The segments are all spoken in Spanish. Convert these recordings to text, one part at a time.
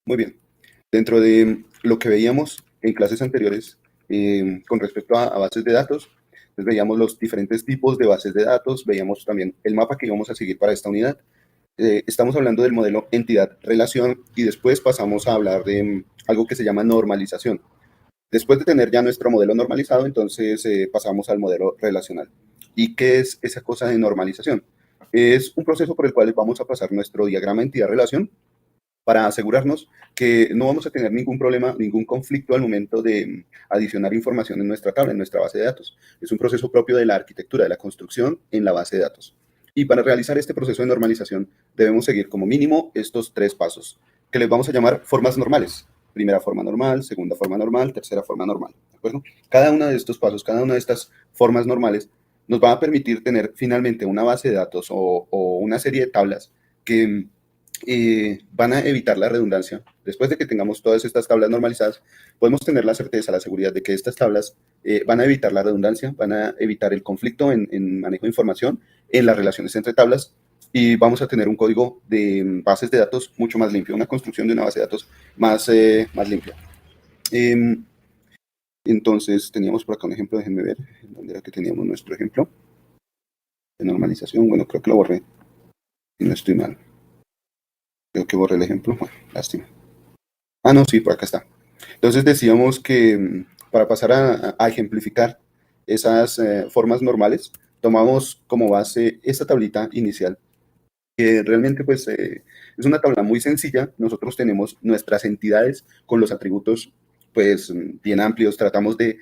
Muy bien. Dentro de lo que veíamos en clases anteriores con respecto a bases de datos, pues veíamos los diferentes tipos de bases de datos, veíamos también el mapa que íbamos a seguir para esta unidad. Estamos hablando del modelo entidad-relación y después pasamos a hablar de algo que se llama normalización. Después de tener ya nuestro modelo normalizado, entonces pasamos al modelo relacional. ¿Y qué es esa cosa de normalización? Es un proceso por el cual vamos a pasar nuestro diagrama entidad-relación para asegurarnos que no vamos a tener ningún problema, ningún conflicto al momento de adicionar información en nuestra tabla, en nuestra base de datos. Es un proceso propio de la arquitectura, de la construcción en la base de datos. Y para realizar este proceso de normalización debemos seguir como mínimo estos tres pasos, que les vamos a llamar formas normales. Primera forma normal, segunda forma normal, tercera forma normal. ¿De acuerdo? Cada uno de estos pasos, cada una de estas formas normales nos va a permitir tener finalmente una base de datos o una serie de tablas que van a evitar la redundancia. Después de que tengamos todas estas tablas normalizadas, podemos tener la certeza, la seguridad de que estas tablas van a evitar la redundancia, van a evitar el conflicto en manejo de información, en las relaciones entre tablas, y vamos a tener un código de bases de datos mucho más limpio, una construcción de una base de datos más limpia. Entonces, teníamos por acá un ejemplo, déjenme ver, ¿dónde era que teníamos nuestro ejemplo? De normalización, bueno, creo que lo borré, y no estoy mal. Creo que borré el ejemplo, bueno, lástima. Ah, no, sí, por acá está. Entonces decíamos que para pasar a ejemplificar esas formas normales, tomamos como base esta tablita inicial, que realmente pues es una tabla muy sencilla. Nosotros tenemos nuestras entidades con los atributos pues bien amplios, tratamos de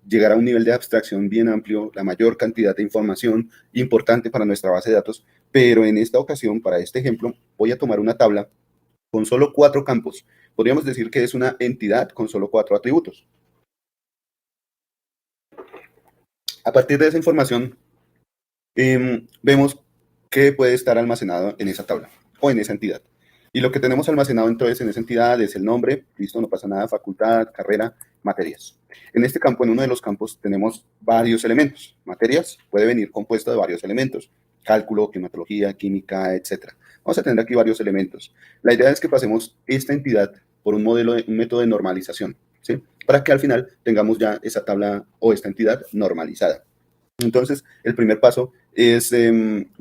llegar a un nivel de abstracción bien amplio, la mayor cantidad de información importante para nuestra base de datos, pero en esta ocasión, para este ejemplo, voy a tomar una tabla con solo 4 campos. Podríamos decir que es una entidad con solo 4 atributos. A partir de esa información, vemos qué puede estar almacenado en esa tabla o en esa entidad. Y lo que tenemos almacenado entonces en esa entidad es el nombre, listo, no pasa nada, facultad, carrera, materias. En este campo, en uno de los campos, tenemos varios elementos. Materias puede venir compuesto de varios elementos, cálculo, climatología, química, etc. Vamos a tener aquí varios elementos. La idea es que pasemos esta entidad por un método de normalización, ¿sí? Para que al final tengamos ya esa tabla o esta entidad normalizada. Entonces, el primer paso es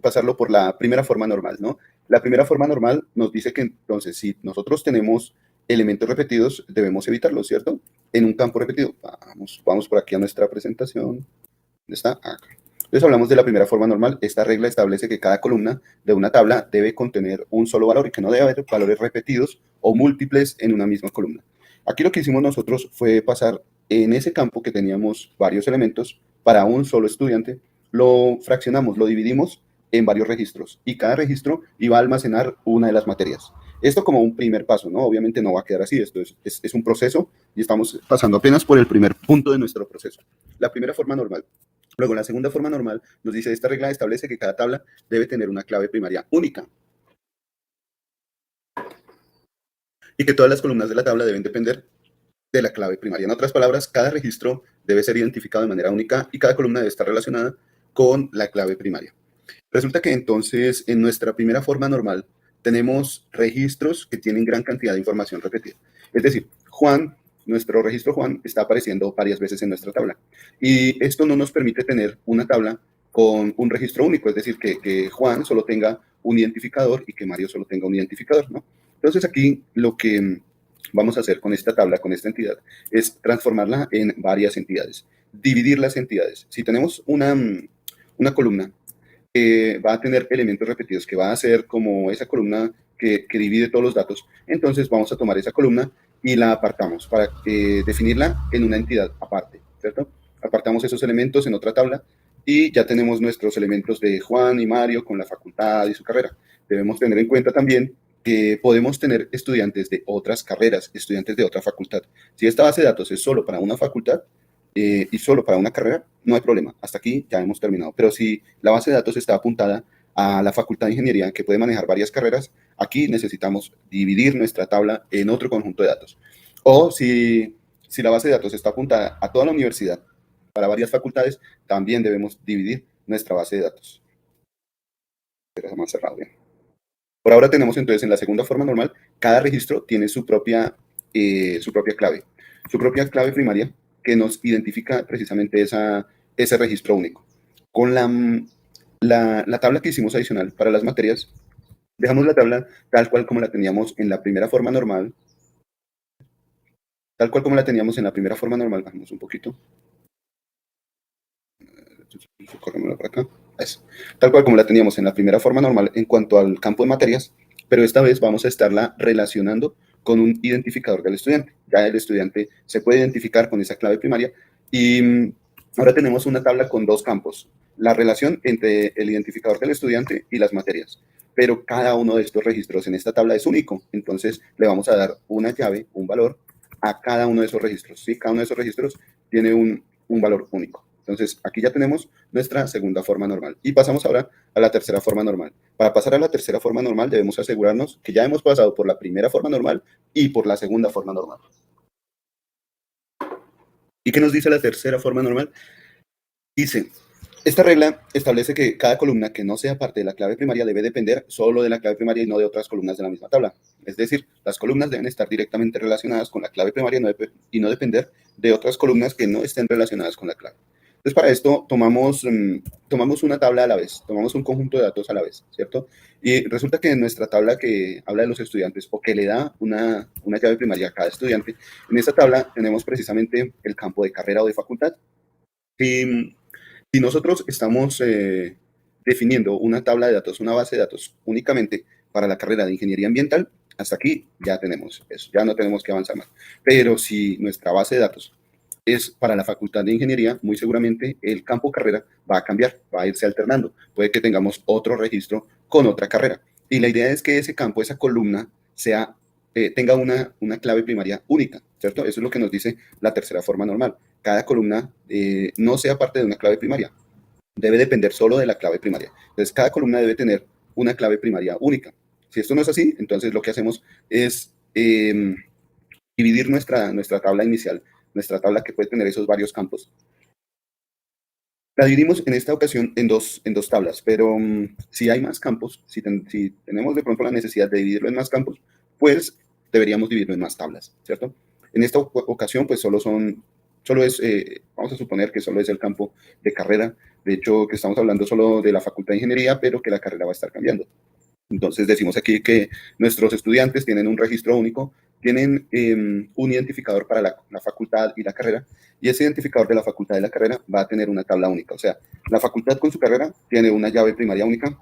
pasarlo por la primera forma normal, ¿no? La primera forma normal nos dice que entonces, si nosotros tenemos elementos repetidos, debemos evitarlos, ¿cierto? En un campo repetido. Vamos por aquí a nuestra presentación. ¿Dónde está? Acá. Entonces hablamos de la primera forma normal. Esta regla establece que cada columna de una tabla debe contener un solo valor y que no debe haber valores repetidos o múltiples en una misma columna. Aquí lo que hicimos nosotros fue pasar en ese campo que teníamos varios elementos para un solo estudiante, lo fraccionamos, lo dividimos en varios registros y cada registro iba a almacenar una de las materias. Esto como un primer paso, ¿no? Obviamente no va a quedar así, esto es un proceso y estamos pasando apenas por el primer punto de nuestro proceso. La primera forma normal. Luego, la segunda forma normal nos dice, esta regla establece que cada tabla debe tener una clave primaria única y que todas las columnas de la tabla deben depender de la clave primaria. En otras palabras, cada registro debe ser identificado de manera única y cada columna debe estar relacionada con la clave primaria. Resulta que entonces en nuestra primera forma normal tenemos registros que tienen gran cantidad de información repetida. Es decir, Juan, nuestro registro Juan está apareciendo varias veces en nuestra tabla. Y esto no nos permite tener una tabla con un registro único, es decir, que Juan solo tenga un identificador y que Mario solo tenga un identificador, ¿no? Entonces aquí lo que vamos a hacer con esta tabla, con esta entidad, es transformarla en varias entidades, dividir las entidades. Si tenemos una columna que va a tener elementos repetidos, que va a ser como esa columna que divide todos los datos, entonces vamos a tomar esa columna y la apartamos para definirla en una entidad aparte, ¿cierto? Apartamos esos elementos en otra tabla y ya tenemos nuestros elementos de Juan y Mario con la facultad y su carrera. Debemos tener en cuenta también que podemos tener estudiantes de otras carreras, estudiantes de otra facultad. Si esta base de datos es solo para una facultad, y solo para una carrera, no hay problema. Hasta aquí ya hemos terminado. Pero si la base de datos está apuntada a la Facultad de Ingeniería, que puede manejar varias carreras, aquí necesitamos dividir nuestra tabla en otro conjunto de datos. O si la base de datos está apuntada a toda la universidad para varias facultades, también debemos dividir nuestra base de datos. Más cerrado, bien. Por ahora tenemos entonces en la segunda forma normal cada registro tiene su propia clave primaria que nos identifica precisamente ese registro único. Con la tabla que hicimos adicional para las materias, dejamos la tabla tal cual como la teníamos en la primera forma normal, bajamos un poquito, corrémosla por acá, eso, tal cual como la teníamos en la primera forma normal en cuanto al campo de materias, pero esta vez vamos a estarla relacionando con un identificador del estudiante. Ya el estudiante se puede identificar con esa clave primaria y ahora tenemos una tabla con dos campos, la relación entre el identificador del estudiante y las materias. Pero cada uno de estos registros en esta tabla es único, entonces le vamos a dar una llave, un valor a cada uno de esos registros. ¿Sí? Cada uno de esos registros tiene un valor único. Entonces, aquí ya tenemos nuestra segunda forma normal. Y pasamos ahora a la tercera forma normal. Para pasar a la tercera forma normal, debemos asegurarnos que ya hemos pasado por la primera forma normal y por la segunda forma normal. ¿Y qué nos dice la tercera forma normal? Dice, esta regla establece que cada columna que no sea parte de la clave primaria debe depender solo de la clave primaria y no de otras columnas de la misma tabla. Es decir, las columnas deben estar directamente relacionadas con la clave primaria y no depender de otras columnas que no estén relacionadas con la clave. Entonces, para esto tomamos una tabla a la vez, tomamos un conjunto de datos a la vez, ¿cierto? Y resulta que en nuestra tabla que habla de los estudiantes o que le da una llave primaria a cada estudiante, en esta tabla tenemos precisamente el campo de carrera o de facultad. Y si nosotros estamos definiendo una tabla de datos, una base de datos únicamente para la carrera de ingeniería ambiental, hasta aquí ya tenemos eso, ya no tenemos que avanzar más. Pero si nuestra base de datos es para la facultad de ingeniería, muy seguramente el campo carrera va a cambiar, va a irse alternando. Puede que tengamos otro registro con otra carrera. Y la idea es que ese campo, esa columna, tenga una clave primaria única, ¿cierto? Eso es lo que nos dice la tercera forma normal. Cada columna no sea parte de una clave primaria, debe depender solo de la clave primaria. Entonces, cada columna debe tener una clave primaria única. Si esto no es así, entonces lo que hacemos es dividir nuestra tabla inicial, nuestra tabla que puede tener esos varios campos. La dividimos en esta ocasión en dos tablas, pero si hay más campos, si tenemos de pronto la necesidad de dividirlo en más campos, pues deberíamos dividirlo en más tablas, ¿cierto? En esta ocasión, pues vamos a suponer que solo es el campo de carrera. De hecho, que estamos hablando solo de la Facultad de Ingeniería, pero que la carrera va a estar cambiando. Entonces decimos aquí que nuestros estudiantes tienen un registro único, tienen un identificador para la facultad y la carrera, y ese identificador de la facultad y la carrera va a tener una tabla única. O sea, la facultad con su carrera tiene una llave primaria única,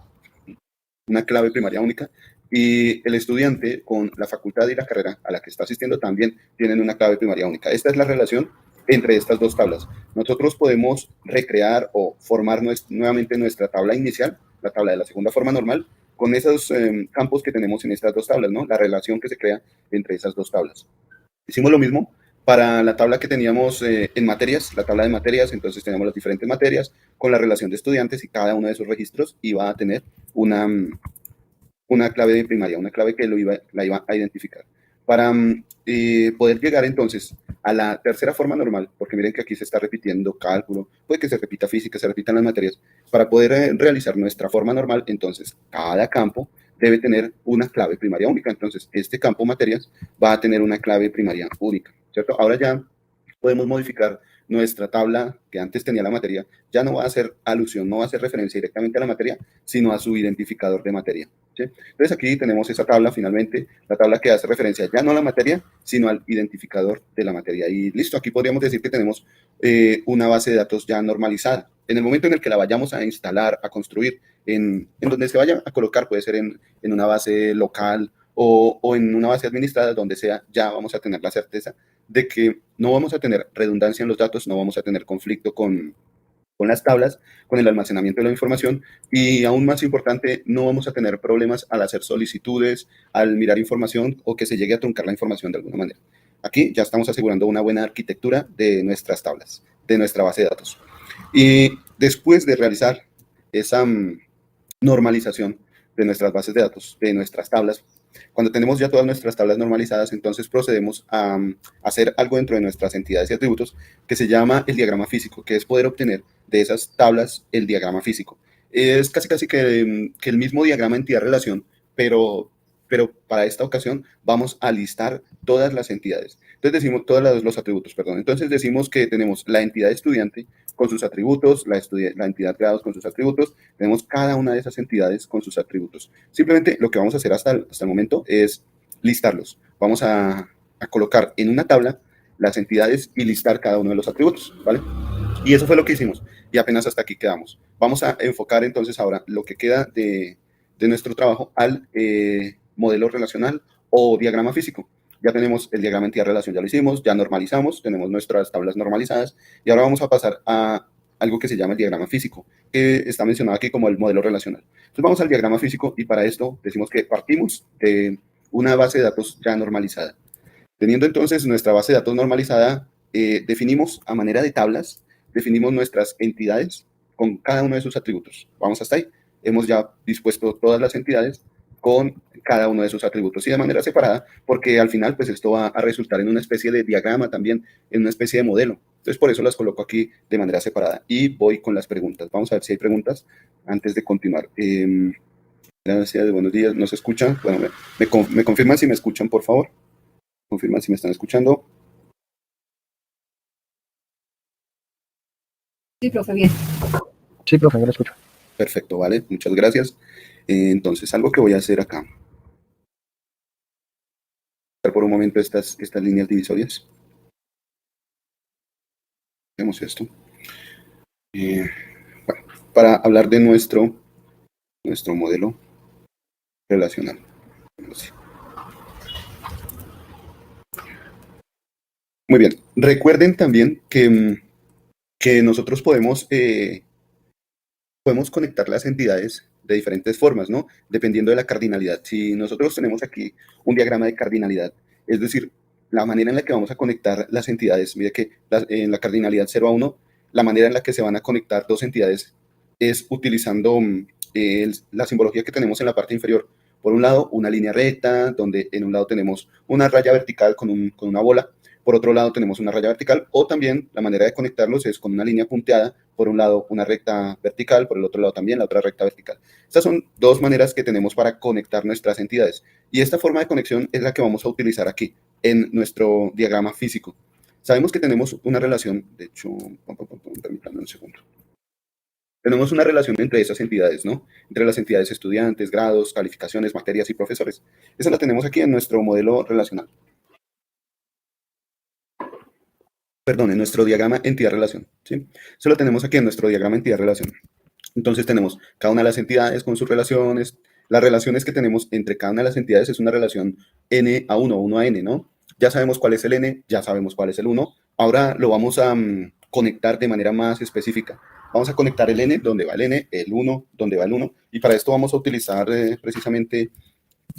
una clave primaria única, y el estudiante con la facultad y la carrera a la que está asistiendo también tienen una clave primaria única. Esta es la relación entre estas dos tablas. Nosotros podemos recrear o formar nuevamente nuestra tabla inicial, la tabla de la segunda forma normal, con esos campos que tenemos en estas dos tablas, ¿no? La relación que se crea entre esas dos tablas. Hicimos lo mismo para la tabla que teníamos en materias, la tabla de materias, entonces teníamos las diferentes materias con la relación de estudiantes y cada uno de esos registros iba a tener una clave de primaria, una clave que la iba a identificar. Para poder llegar entonces a la tercera forma normal, porque miren que aquí se está repitiendo cálculo, puede que se repita física, se repitan las materias, para poder realizar nuestra forma normal, entonces cada campo debe tener una clave primaria única. Entonces, este campo materias va a tener una clave primaria única, ¿cierto? Ahora ya podemos modificar nuestra tabla que antes tenía la materia, ya no va a hacer alusión, no va a hacer referencia directamente a la materia, sino a su identificador de materia. ¿Sí? Entonces aquí tenemos esa tabla finalmente, la tabla que hace referencia ya no a la materia, sino al identificador de la materia. Y listo, aquí podríamos decir que tenemos una base de datos ya normalizada. En el momento en el que la vayamos a instalar, a construir, en donde se vaya a colocar, puede ser en una base local o en una base administrada, donde sea, ya vamos a tener la certeza de que no vamos a tener redundancia en los datos, no vamos a tener conflicto con las tablas, con el almacenamiento de la información y aún más importante, no vamos a tener problemas al hacer solicitudes, al mirar información o que se llegue a truncar la información de alguna manera. Aquí ya estamos asegurando una buena arquitectura de nuestras tablas, de nuestra base de datos. Y después de realizar esa normalización de nuestras bases de datos, de nuestras tablas, cuando tenemos ya todas nuestras tablas normalizadas, entonces procedemos a hacer algo dentro de nuestras entidades y atributos que se llama el diagrama físico, que es poder obtener de esas tablas el diagrama físico. Es casi que el mismo diagrama entidad-relación, pero pero para esta ocasión vamos a listar todas las entidades. Entonces decimos todos los atributos, perdón. Entonces decimos que tenemos la entidad estudiante con sus atributos, la entidad grados con sus atributos, tenemos cada una de esas entidades con sus atributos. Simplemente lo que vamos a hacer hasta el momento es listarlos. Vamos a colocar en una tabla las entidades y listar cada uno de los atributos, ¿vale? Y eso fue lo que hicimos. Y apenas hasta aquí quedamos. Vamos a enfocar entonces ahora lo que queda de nuestro trabajo al modelo relacional o diagrama físico. Ya tenemos el diagrama entidad-relación, ya lo hicimos, ya normalizamos, tenemos nuestras tablas normalizadas y ahora vamos a pasar a algo que se llama el diagrama físico, que está mencionado aquí como el modelo relacional. Entonces vamos al diagrama físico y para esto decimos que partimos de una base de datos ya normalizada. Teniendo entonces nuestra base de datos normalizada, definimos a manera de tablas, definimos nuestras entidades con cada uno de sus atributos. Vamos hasta ahí. Hemos ya dispuesto todas las entidades con cada uno de sus atributos y de manera separada, porque al final pues esto va a resultar en una especie de diagrama también, en una especie de modelo. Entonces por eso las coloco aquí de manera separada y voy con las preguntas. Vamos a ver si hay preguntas antes de continuar. Gracias, buenos días, ¿nos escuchan? Bueno, me confirman si me escuchan, por favor. Confirman si me están escuchando. Sí, profe, bien. Sí, profe, yo lo escucho. Perfecto, vale, muchas gracias. Entonces, algo que voy a hacer acá. Por un momento estas líneas divisorias. Hacemos esto. Bueno, para hablar de nuestro modelo relacional. Muy bien. Recuerden también que nosotros podemos conectar las entidades de diferentes formas, ¿no? Dependiendo de la cardinalidad. Si nosotros tenemos aquí un diagrama de cardinalidad, es decir, la manera en la que vamos a conectar las entidades, mire que en la cardinalidad 0 a 1, la manera en la que se van a conectar dos entidades es utilizando la simbología que tenemos en la parte inferior. Por un lado, una línea recta, donde en un lado tenemos una raya vertical con una bola, por otro lado tenemos una raya vertical, o también la manera de conectarlos es con una línea punteada, por un lado una recta vertical, por el otro lado también la otra recta vertical. Estas son dos maneras que tenemos para conectar nuestras entidades. Y esta forma de conexión es la que vamos a utilizar aquí, en nuestro diagrama físico. Sabemos que tenemos una relación, de hecho, permítanme un segundo. Tenemos una relación entre esas entidades, ¿no? Entre las entidades estudiantes, grados, calificaciones, materias y profesores. Esa la tenemos aquí en nuestro modelo relacional. Perdón, en nuestro diagrama entidad-relación, ¿sí? Eso lo tenemos aquí en nuestro diagrama entidad-relación. Entonces tenemos cada una de las entidades con sus relaciones. Las relaciones que tenemos entre cada una de las entidades es una relación n a 1, 1 a n, ¿no? Ya sabemos cuál es el n, ya sabemos cuál es el 1. Ahora lo vamos a conectar de manera más específica. Vamos a conectar el n, donde va el n, el 1, donde va el 1. Y para esto vamos a utilizar precisamente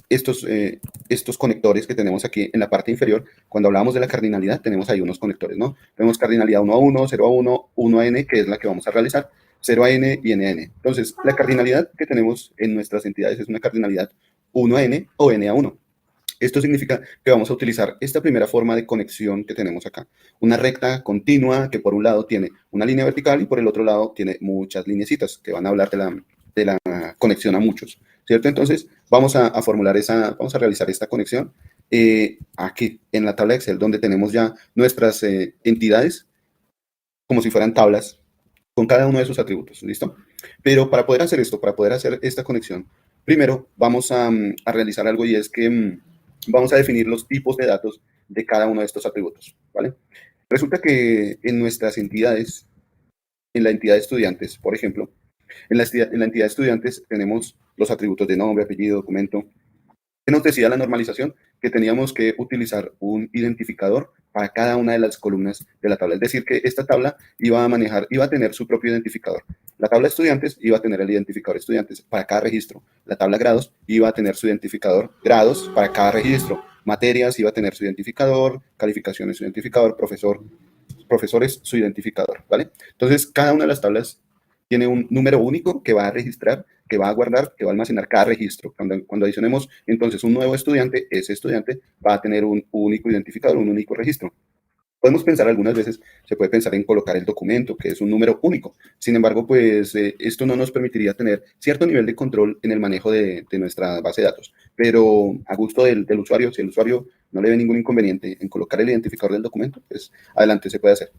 estos conectores que tenemos aquí en la parte inferior. Cuando hablamos de la cardinalidad, tenemos ahí unos conectores, ¿no? Tenemos cardinalidad 1 a 1, 0 a 1, 1 a n, que es la que vamos a realizar, 0 a n y n a n. Entonces, la cardinalidad que tenemos en nuestras entidades es una cardinalidad 1 a n o n a 1. Esto significa que vamos a utilizar esta primera forma de conexión que tenemos acá. Una recta continua que por un lado tiene una línea vertical y por el otro lado tiene muchas lineecitas que van a hablar de la conexión a muchos, ¿cierto? Entonces vamos a vamos a realizar esta conexión aquí en la tabla de Excel, donde tenemos ya nuestras entidades como si fueran tablas con cada uno de sus atributos, ¿listo? Pero para poder hacer esto, para poder hacer esta conexión, primero vamos a realizar algo y es que vamos a definir los tipos de datos de cada uno de estos atributos, ¿vale? Resulta que en nuestras entidades, en la entidad de estudiantes, por ejemplo, en la entidad de estudiantes tenemos los atributos de nombre, apellido, documento. ¿Qué nos decía la normalización? Que teníamos que utilizar un identificador para cada una de las columnas de la tabla. Es decir, que esta tabla iba a tener su propio identificador. La tabla estudiantes iba a tener el identificador estudiantes para cada registro. La tabla grados iba a tener su identificador grados para cada registro. Materias iba a tener su identificador, calificaciones su identificador, profesores su identificador, ¿vale? Entonces, cada una de las tablas tiene un número único que va a registrar, que va a guardar, que va a almacenar cada registro. Cuando adicionemos entonces un nuevo estudiante, ese estudiante va a tener un único identificador, un único registro. Podemos pensar algunas veces, se puede pensar en colocar el documento, que es un número único. Sin embargo, pues esto no nos permitiría tener cierto nivel de control en el manejo de nuestra base de datos. Pero a gusto del usuario, si el usuario no le ve ningún inconveniente en colocar el identificador del documento, pues adelante se puede hacer.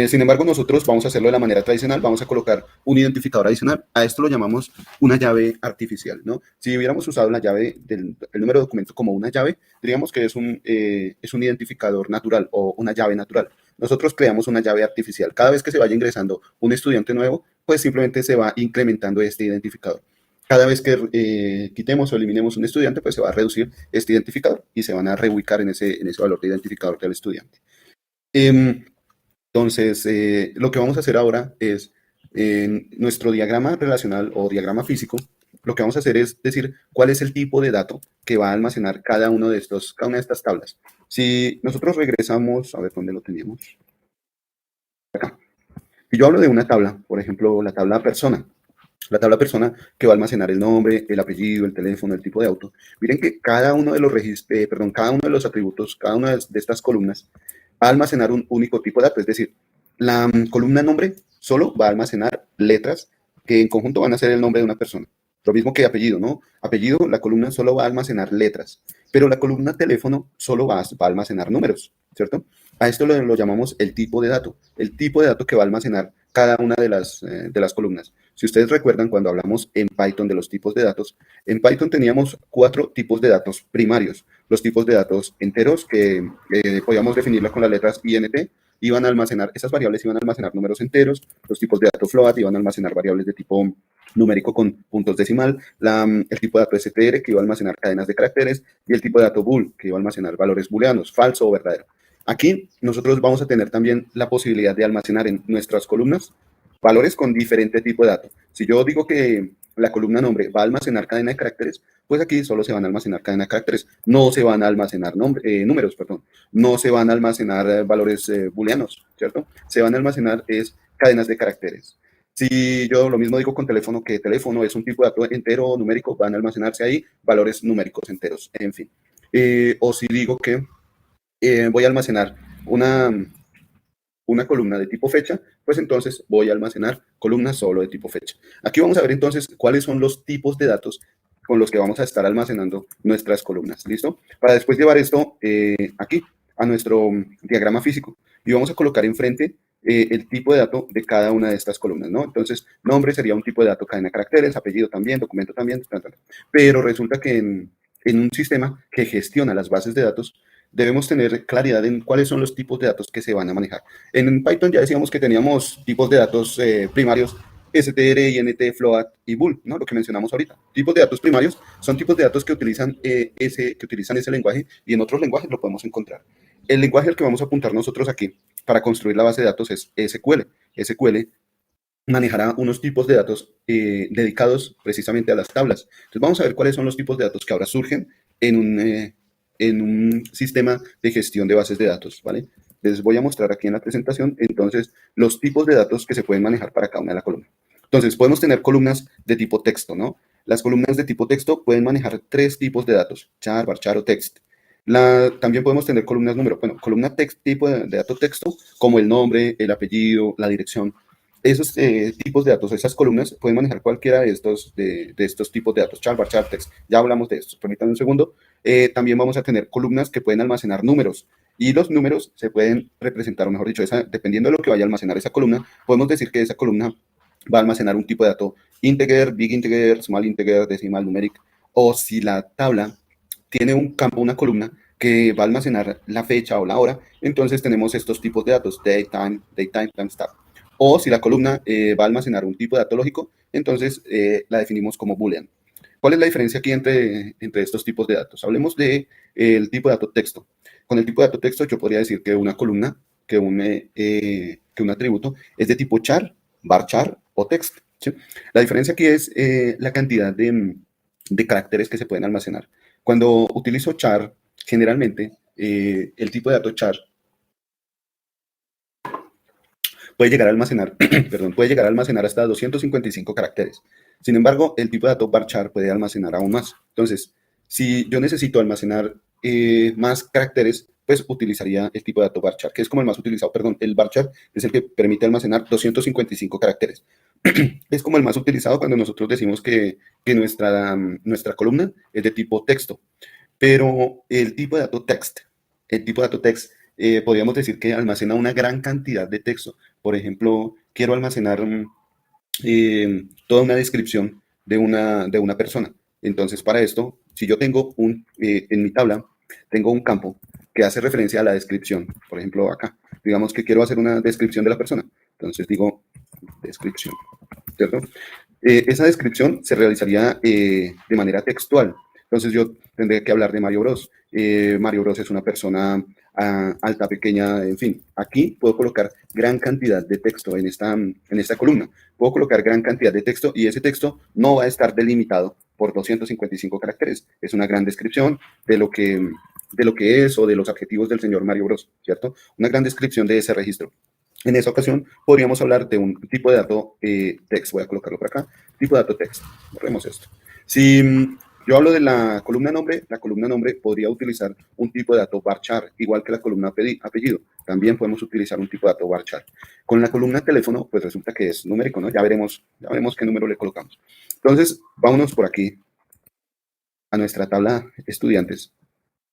Sin embargo, nosotros vamos a hacerlo de la manera tradicional, vamos a colocar un identificador adicional. A esto lo llamamos una llave artificial, ¿no? Si hubiéramos usado la llave del el número de documento como una llave, diríamos que es un identificador natural o una llave natural. Nosotros creamos una llave artificial. Cada vez que se vaya ingresando un estudiante nuevo, pues simplemente se va incrementando este identificador. Cada vez que quitemos o eliminemos un estudiante, pues se va a reducir este identificador y se van a reubicar en ese valor de identificador del estudiante. Eh, entonces, lo que vamos a hacer ahora es, en nuestro diagrama relacional o diagrama físico, lo que vamos a hacer es decir cuál es el tipo de dato que va a almacenar cada una de estas tablas. Si nosotros regresamos, a ver dónde lo teníamos. Acá. Si yo hablo de una tabla, por ejemplo, la tabla persona que va a almacenar el nombre, el apellido, el teléfono, el tipo de auto. Miren que cada uno de los cada uno de los atributos, cada una de estas columnas va a almacenar un único tipo de dato. Es decir, la columna nombre solo va a almacenar letras que en conjunto van a ser el nombre de una persona. Lo mismo que apellido, ¿no? Apellido, la columna solo va a almacenar letras, pero la columna teléfono solo va a almacenar números, ¿cierto? A esto lo llamamos el tipo de dato, el tipo de dato que va a almacenar cada una de las columnas. Si ustedes recuerdan, cuando hablamos en Python de los tipos de datos, en Python teníamos 4 tipos de datos primarios. Los tipos de datos enteros, que podíamos definirla con las letras int, iban a almacenar, esas variables iban a almacenar números enteros. Los tipos de datos float iban a almacenar variables de tipo numérico con puntos decimal, el tipo de dato str, que iba a almacenar cadenas de caracteres, y el tipo de dato bool, que iba a almacenar valores booleanos, falso o verdadero. Aquí nosotros vamos a tener también la posibilidad de almacenar en nuestras columnas valores con diferente tipo de datos. Si yo digo que la columna nombre va a almacenar cadena de caracteres, pues aquí solo se van a almacenar cadena de caracteres, no se van a almacenar números, perdón, no se van a almacenar valores booleanos, ¿cierto? Se van a almacenar cadenas de caracteres. Si yo lo mismo digo con teléfono, que teléfono es un tipo de dato entero o numérico, van a almacenarse ahí valores numéricos enteros, en fin. O si digo que voy a almacenar una columna de tipo fecha, pues entonces voy a almacenar columnas solo de tipo fecha. Aquí vamos a ver entonces cuáles son los tipos de datos con los que vamos a estar almacenando nuestras columnas, ¿listo? Para después llevar esto aquí a nuestro diagrama físico y vamos a colocar enfrente el tipo de dato de cada una de estas columnas, ¿no? Entonces, nombre sería un tipo de dato, cadena de caracteres, apellido también, documento también, pero resulta que en un sistema que gestiona las bases de datos, debemos tener claridad en cuáles son los tipos de datos que se van a manejar. En Python ya decíamos que teníamos tipos de datos primarios, str, int, float y bool, ¿no? Lo que mencionamos ahorita. Tipos de datos primarios son tipos de datos que utilizan ese lenguaje y en otros lenguajes lo podemos encontrar. El lenguaje al que vamos a apuntar nosotros aquí para construir la base de datos es SQL. SQL manejará unos tipos de datos dedicados precisamente a las tablas. Entonces vamos a ver cuáles son los tipos de datos que ahora surgen en un sistema de gestión de bases de datos, ¿vale? Les voy a mostrar aquí en la presentación, entonces, los tipos de datos que se pueden manejar para cada una de las columnas. Entonces, podemos tener columnas de tipo texto, ¿no? Las columnas de tipo texto pueden manejar 3 tipos de datos, char, varchar o text. También podemos tener columnas número, bueno, columna text, tipo de dato texto, como el nombre, el apellido, la dirección. Esos tipos de datos, esas columnas, pueden manejar cualquiera de estos tipos de datos, char, varchar, text. Ya hablamos de esto, permítanme un segundo. También vamos a tener columnas que pueden almacenar números y los números se pueden representar, o mejor dicho, dependiendo de lo que vaya a almacenar esa columna, podemos decir que esa columna va a almacenar un tipo de dato integer, big integer, small integer, decimal, numeric, o si la tabla tiene un campo, una columna que va a almacenar la fecha o la hora, entonces tenemos estos tipos de datos, date, time, timestamp. O si la columna va a almacenar un tipo de dato lógico, entonces la definimos como boolean. ¿Cuál es la diferencia aquí entre estos tipos de datos? Hablemos del tipo de dato texto. Con el tipo de dato texto yo podría decir que una columna, que un atributo es de tipo char, varchar o text, ¿sí? La diferencia aquí es la cantidad de caracteres que se pueden almacenar. Cuando utilizo char, generalmente el tipo de dato char puede llegar a almacenar, perdón, puede llegar a almacenar hasta 255 caracteres. Sin embargo, el tipo de dato varchar puede almacenar aún más. Entonces, si yo necesito almacenar más caracteres, pues utilizaría el tipo de dato varchar, que es como el más utilizado. Perdón, el varchar es el que permite almacenar 255 caracteres. Es como el más utilizado cuando nosotros decimos que nuestra columna es de tipo texto. Pero el tipo de dato text, podríamos decir que almacena una gran cantidad de texto. Por ejemplo, quiero almacenar toda una descripción de una persona. Entonces, para esto, si yo tengo en mi tabla, tengo un campo que hace referencia a la descripción. Por ejemplo, acá, digamos que quiero hacer una descripción de la persona. Entonces digo descripción, ¿cierto? Esa descripción se realizaría de manera textual. Entonces yo tendré que hablar de Mario Bros. Mario Bros es una persona alta, pequeña, en fin. Aquí puedo colocar gran cantidad de texto en esta columna. Puedo colocar gran cantidad de texto y ese texto no va a estar delimitado por 255 caracteres. Es una gran descripción de lo que es o de los adjetivos del señor Mario Bros, ¿cierto? Una gran descripción de ese registro. En esa ocasión podríamos hablar de un tipo de dato text. Voy a colocarlo por acá. Tipo de dato text. Borremos esto. Si yo hablo de la columna nombre podría utilizar un tipo de dato varchar, igual que la columna apellido. También podemos utilizar un tipo de dato varchar. Con la columna teléfono, pues resulta que es numérico, ¿no? Ya veremos qué número le colocamos. Entonces, vámonos por aquí a nuestra tabla estudiantes,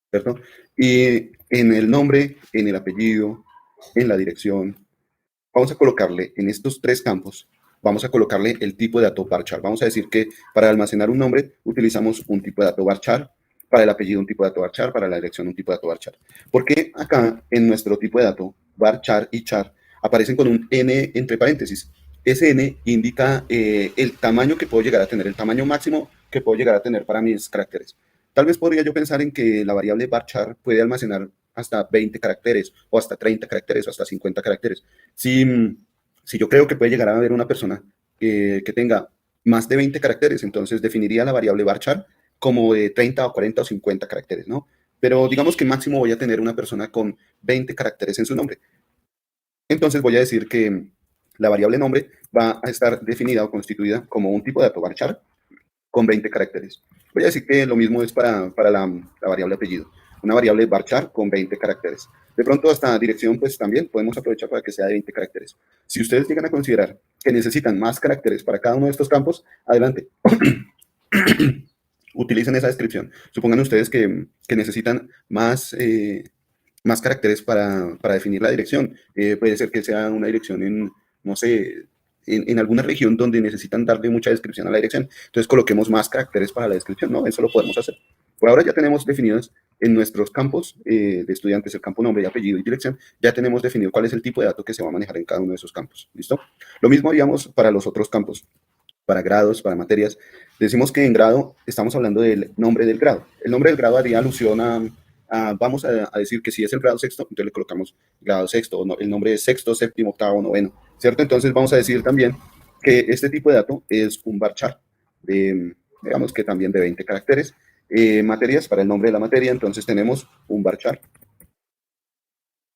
¿cierto? Y en el nombre, en el apellido, en la dirección, vamos a colocarle en estos tres campos, vamos a colocarle el tipo de dato varchar. Vamos a decir que para almacenar un nombre utilizamos un tipo de dato varchar, para el apellido un tipo de dato varchar, para la dirección un tipo de dato varchar. Porque acá en nuestro tipo de dato varchar y char aparecen con un n entre paréntesis. Ese n indica el tamaño que puedo llegar a tener, el tamaño máximo que puedo llegar a tener para mis caracteres. Tal vez podría yo pensar en que la variable varchar puede almacenar hasta 20 caracteres, o hasta 30 caracteres, o hasta 50 caracteres. Si, si yo creo que puede llegar a haber una persona que tenga más de 20 caracteres, entonces definiría la variable varchar como de 30 o 40 o 50 caracteres, ¿no? Pero digamos que máximo voy a tener una persona con 20 caracteres en su nombre. Entonces voy a decir que la variable nombre va a estar definida o constituida como un tipo de dato varchar con 20 caracteres. Voy a decir que lo mismo es para la variable apellido. Una variable varchar con 20 caracteres. De pronto, hasta dirección, pues también podemos aprovechar para que sea de 20 caracteres. Si ustedes llegan a considerar que necesitan más caracteres para cada uno de estos campos, adelante. Utilicen esa descripción. Supongan ustedes que necesitan más caracteres para definir la dirección. Puede ser que sea una dirección en, no sé, en alguna región donde necesitan darle mucha descripción a la dirección. Entonces coloquemos más caracteres para la descripción, ¿no? Eso lo podemos hacer. Por ahora ya tenemos definidos en nuestros campos de estudiantes, el campo nombre y apellido y dirección, ya tenemos definido cuál es el tipo de dato que se va a manejar en cada uno de esos campos. ¿Listo? Lo mismo haríamos para los otros campos, para grados, para materias. Decimos que en grado estamos hablando del nombre del grado. El nombre del grado haría alusión vamos a decir que si es el grado sexto, entonces le colocamos grado sexto, o no, el nombre es sexto, séptimo, octavo, noveno, ¿cierto? Entonces vamos a decir también que este tipo de dato es un varchar, digamos que también de 20 caracteres. Materias, para el nombre de la materia, entonces tenemos un varchar.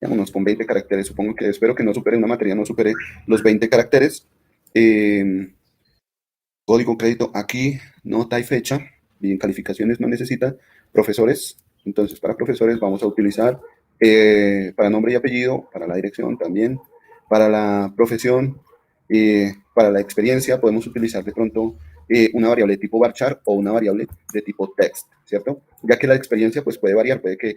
Vámonos con 20 caracteres, supongo que espero que no supere una materia, no supere los 20 caracteres. Código crédito aquí, nota y fecha. Bien, calificaciones no necesita. Profesores, entonces para profesores vamos a utilizar para nombre y apellido, para la dirección también, para la profesión, para la experiencia podemos utilizar de pronto una variable de tipo varchar o una variable de tipo text, ¿cierto? Ya que la experiencia pues puede variar, puede que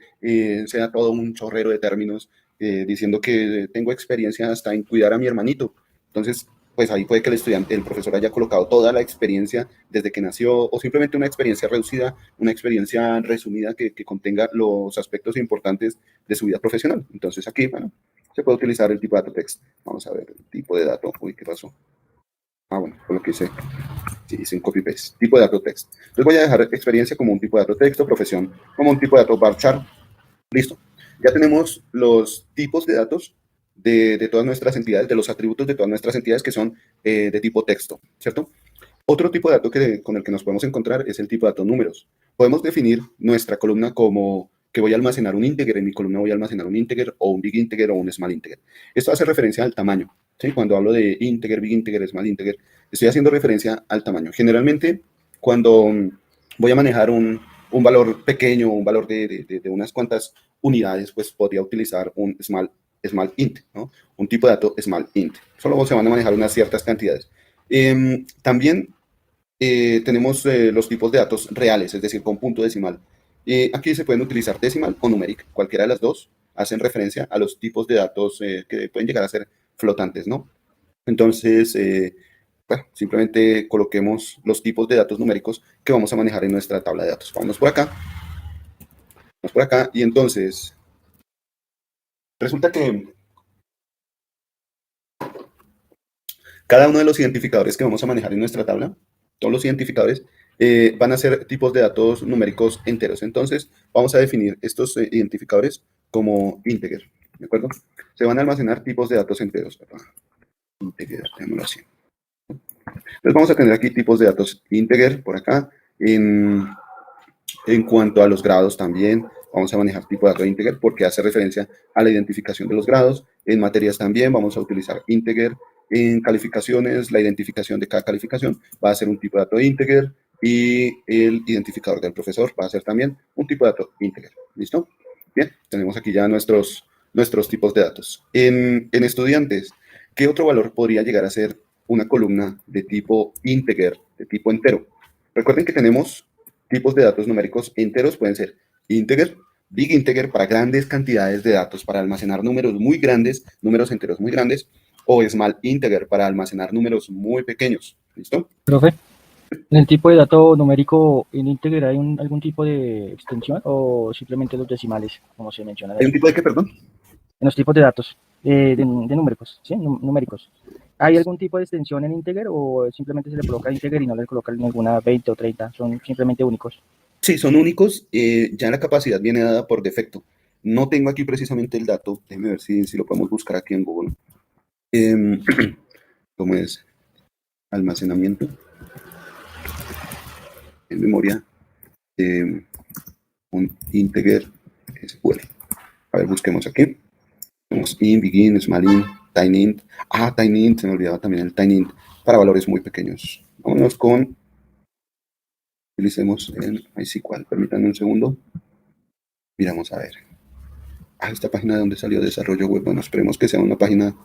sea todo un chorrero de términos diciendo que tengo experiencia hasta en cuidar a mi hermanito. Entonces, pues ahí puede que el estudiante, el profesor haya colocado toda la experiencia desde que nació o simplemente una experiencia reducida, una experiencia resumida que contenga los aspectos importantes de su vida profesional. Entonces aquí, bueno, se puede utilizar el tipo de dato text. Vamos a ver el tipo de dato. Uy, ¿qué pasó? Ah, bueno, por lo que hice, sí, hice un copy-paste. Tipo de dato text. Entonces voy a dejar experiencia como un tipo de dato texto, profesión como un tipo de dato varchar. Listo. Ya tenemos los tipos de datos de todas nuestras entidades, de los atributos de todas nuestras entidades que son de tipo texto, ¿cierto? Otro tipo de dato con el que nos podemos encontrar es el tipo de datos números. Podemos definir nuestra columna como que voy a almacenar un integer, en mi columna voy a almacenar un integer o un big integer o un small integer. Esto hace referencia al tamaño, ¿sí? Cuando hablo de integer, big integer, small integer, estoy haciendo referencia al tamaño. Generalmente, cuando voy a manejar un un valor pequeño, un valor de unas cuantas unidades, pues podría utilizar un small int, ¿no? Un tipo de dato small int. Solo se van a manejar unas ciertas cantidades. También tenemos los tipos de datos reales, es decir, con punto decimal. Aquí se pueden utilizar decimal o numeric, cualquiera de las dos hacen referencia a los tipos de datos que pueden llegar a ser flotantes, ¿no? Entonces, bueno, simplemente coloquemos los tipos de datos numéricos que vamos a manejar en nuestra tabla de datos. Vámonos por acá, y entonces, resulta que cada uno de los identificadores que vamos a manejar en nuestra tabla, todos los identificadores, van a ser tipos de datos numéricos enteros. Entonces, vamos a definir estos identificadores como integer, ¿de acuerdo? Se van a almacenar tipos de datos enteros. Integer, llamémoslo así. Entonces, vamos a tener aquí tipos de datos integer por acá. En cuanto a los grados también, vamos a manejar tipo de dato integer porque hace referencia a la identificación de los grados. En materias también vamos a utilizar integer. En calificaciones, la identificación de cada calificación va a ser un tipo de dato integer y el identificador del profesor va a ser también un tipo de dato integer. ¿Listo? Bien, tenemos aquí ya nuestros tipos de datos. En estudiantes, ¿qué otro valor podría llegar a ser una columna de tipo integer, de tipo entero? Recuerden que tenemos tipos de datos numéricos enteros, pueden ser integer, big integer para grandes cantidades de datos, para almacenar números muy grandes, números enteros muy grandes, o small integer para almacenar números muy pequeños. ¿Listo? Profe, ¿en el tipo de dato numérico en integer hay algún tipo de extensión o simplemente los decimales, como se menciona ¿Hay un allí? tipo de qué, perdón? En los tipos de datos, de numéricos, ¿sí? Numéricos. ¿Hay algún tipo de extensión en integer o simplemente se le coloca integer y no le colocan ninguna 20 o 30? Son simplemente únicos. Sí, son únicos. Ya la capacidad viene dada por defecto. No tengo aquí precisamente el dato. Déjeme ver si lo podemos buscar aquí en Google. ¿Cómo es? Almacenamiento en memoria. Un integer SQL. A ver, busquemos aquí. Tenemos int, begin, small int, tiny int. Ah, tiny int, se me olvidaba también el tiny int para valores muy pequeños. Vámonos con, utilicemos el MySQL. Permítanme un segundo. Miramos a ver. Ah, esta página de donde salió desarrollo web. Bueno, esperemos que sea una página.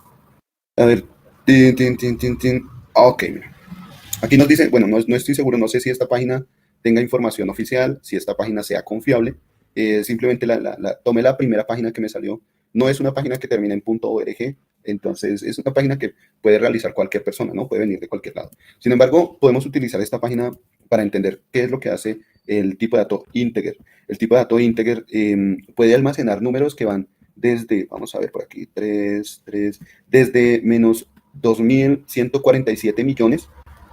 A ver. Tin. Ok, mira. Aquí nos dice, bueno, no estoy seguro, no sé si esta página tenga información oficial, si esta página sea confiable. Simplemente tomé la primera página que me salió. No es una página que termina en .org, entonces es una página que puede realizar cualquier persona, ¿no? Puede venir de cualquier lado. Sin embargo, podemos utilizar esta página para entender qué es lo que hace el tipo de dato integer. El tipo de dato integer puede almacenar números que van desde, vamos a ver por aquí, desde menos 2.147 millones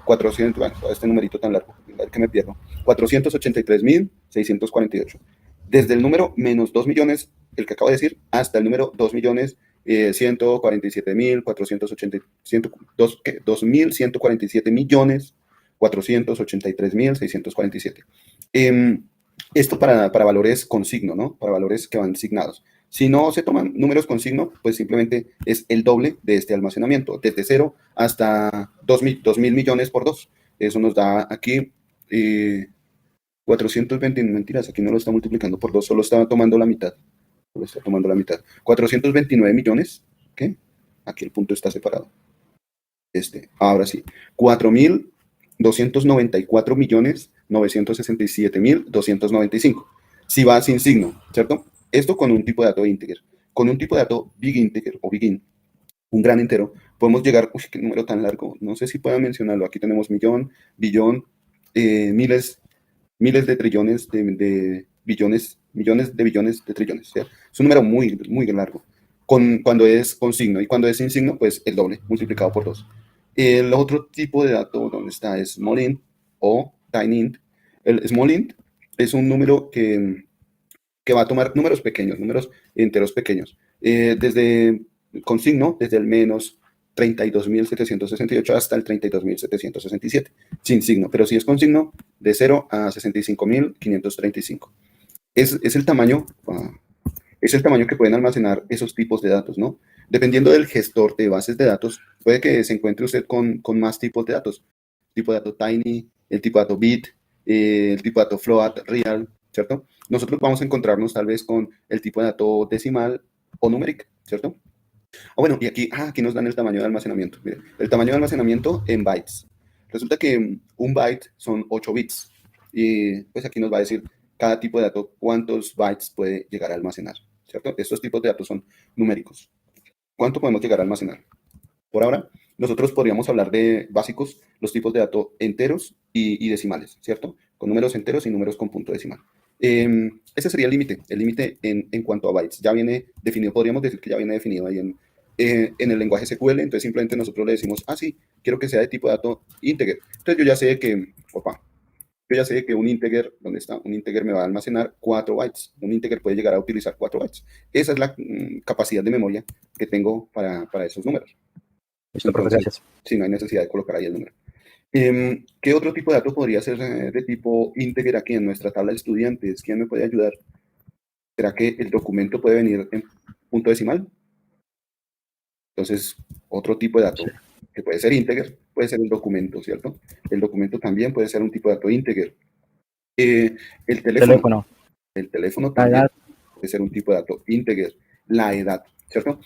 400, bueno, este numerito tan largo, que me pierdo, 483.648. Desde el número menos 2 millones, el que acabo de decir, hasta el número 2 millones 147.480, 2.147 millones 483.647. Esto para valores con signo, ¿no? Para valores que van signados. Si no se toman números con signo, pues simplemente es el doble de este almacenamiento, desde 0 hasta 2.000 millones por 2. Eso nos da aquí 420, mentiras, aquí no lo está multiplicando por 2, solo está tomando la mitad. Solo está tomando la mitad. 429 millones, ¿qué? Aquí el punto está separado. Ahora sí, 4.294 millones 967.295. Si va sin signo, ¿cierto? Esto con un tipo de dato integer. Con un tipo de dato big integer o begin, un gran entero, podemos llegar, uy, qué número tan largo, no sé si puedan mencionarlo, aquí tenemos millón, billón, miles de trillones de billones, millones de billones de trillones, ¿sí? Es un número muy, muy largo, cuando es con signo, y cuando es sin signo, pues el doble, multiplicado por 2. El otro tipo de dato donde está es small int o tiny int. El small int es un número que va a tomar números pequeños, números enteros pequeños. Con signo, desde el menos 32.768 hasta el 32.767, sin signo, pero si es con signo, de 0 a 65.535. Es el tamaño, es el tamaño que pueden almacenar esos tipos de datos, ¿no? Dependiendo del gestor de bases de datos, puede que se encuentre usted con más tipos de datos. El tipo de dato tiny, el tipo de dato bit, el tipo de dato float, real, ¿cierto? Nosotros vamos a encontrarnos tal vez con el tipo de dato decimal o numérico, ¿cierto? O bueno, y aquí nos dan el tamaño de almacenamiento. Mire, el tamaño de almacenamiento en bytes. Resulta que un byte son 8 bits. Y pues aquí nos va a decir cada tipo de dato cuántos bytes puede llegar a almacenar, ¿cierto? Estos tipos de datos son numéricos. ¿Cuánto podemos llegar a almacenar? Por ahora, nosotros podríamos hablar de básicos, los tipos de datos enteros y decimales, ¿cierto? Con números enteros y números con punto decimal. Ese sería el límite en cuanto a bytes. Ya viene definido, podríamos decir que ya viene definido ahí en el lenguaje SQL, entonces simplemente nosotros le decimos, ah, sí, quiero que sea de tipo de dato integer. Entonces yo ya sé que, yo ya sé que un integer, ¿dónde está? Un integer me va a almacenar 4 bytes. Un integer puede llegar a utilizar 4 bytes. Esa es la capacidad de memoria que tengo para esos números. Listo, profe, Entonces, gracias. sí, no hay necesidad de colocar ahí el número. ¿Qué otro tipo de dato podría ser de tipo integer aquí en nuestra tabla de estudiantes? ¿Quién me puede ayudar? ¿Será que el documento puede venir en punto decimal? Entonces, otro tipo de Sí. dato que puede ser integer, puede ser el documento, ¿cierto? El documento también puede ser un tipo de dato integer. El teléfono, Teléfono, el teléfono la también edad, puede ser un tipo de dato integer. La edad, ¿cierto?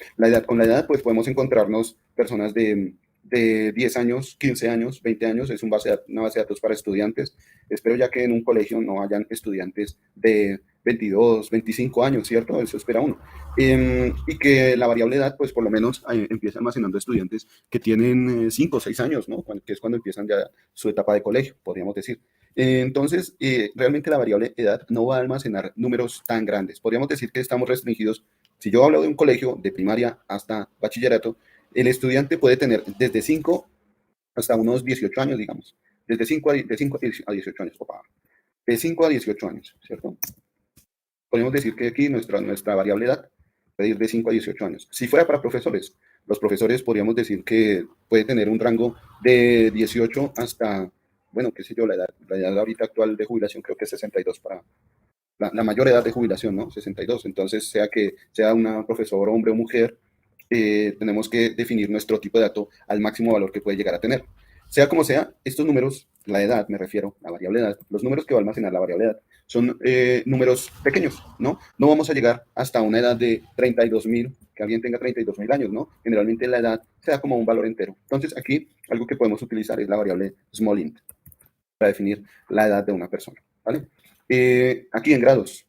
Con la edad, pues podemos encontrarnos personas de 10 años, 15 años, 20 años, es una base de datos para estudiantes. Espero ya que en un colegio no hayan estudiantes de 22, 25 años, ¿cierto? Eso espera uno. Y que la variable edad, pues por lo menos empieza almacenando estudiantes que tienen 5 o 6 años, ¿no? Que es cuando empiezan ya su etapa de colegio, podríamos decir. Entonces, realmente la variable edad no va a almacenar números tan grandes. Podríamos decir que estamos restringidos. Si yo hablo de un colegio de primaria hasta bachillerato, el estudiante puede tener desde 5 hasta unos 18 años, digamos. Desde 5 a 18 años, opa. De 5 a 18 años, ¿cierto? Podemos decir que aquí nuestra variable edad puede ir de 5 a 18 años. Si fuera para profesores, los profesores podríamos decir que puede tener un rango de 18 hasta, bueno, qué sé yo, la edad ahorita actual de jubilación creo que es 62 para la mayor edad de jubilación, ¿no? 62. Entonces, sea que sea una profesora, hombre o mujer, tenemos que definir nuestro tipo de dato al máximo valor que puede llegar a tener. Sea como sea, estos números, la edad, me refiero, la variable edad, los números que va a almacenar la variable edad, son números pequeños, ¿no? No vamos a llegar hasta una edad de 32.000, que alguien tenga 32.000 años, ¿no? Generalmente la edad se da como un valor entero. Entonces, aquí algo que podemos utilizar es la variable small int para definir la edad de una persona, ¿vale? Aquí en grados,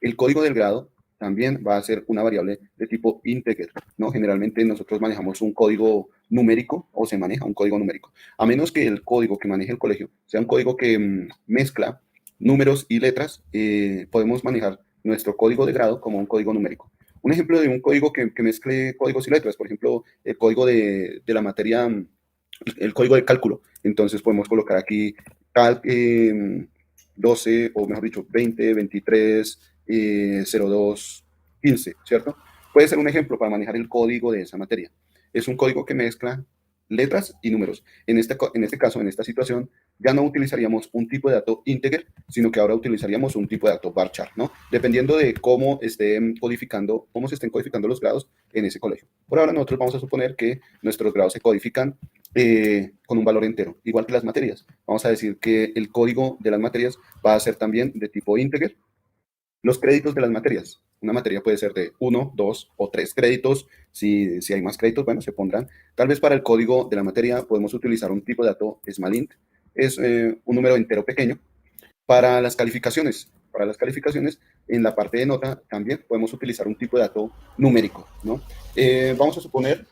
el código del grado también va a ser una variable de tipo integer, ¿no? Generalmente nosotros manejamos un código numérico o se maneja un código numérico, a menos que el código que maneje el colegio sea un código que mezcla números y letras, podemos manejar nuestro código de grado como un código numérico. Un ejemplo de un código que mezcle códigos y letras, por ejemplo, el código de la materia, el código de cálculo. Entonces podemos colocar aquí cal, 12, o mejor dicho, 20, 23, 02, 15, ¿cierto? Puede ser un ejemplo para manejar el código de esa materia. Es un código que mezcla letras y números. En este caso, en esta situación, ya no utilizaríamos un tipo de dato integer, sino que ahora utilizaríamos un tipo de dato varchar, ¿no? Dependiendo de cómo cómo se estén codificando los grados en ese colegio. Por ahora nosotros vamos a suponer que nuestros grados se codifican con un valor entero, igual que las materias. Vamos a decir que el código de las materias va a ser también de tipo integer. Los créditos de las materias. Una materia puede ser de 1, 2 o 3 créditos. Si hay más créditos, bueno, se pondrán. Tal vez para el código de la materia podemos utilizar un tipo de dato small es un número entero pequeño. Para las calificaciones, en la parte de nota también podemos utilizar un tipo de dato numérico, ¿no? Vamos a suponer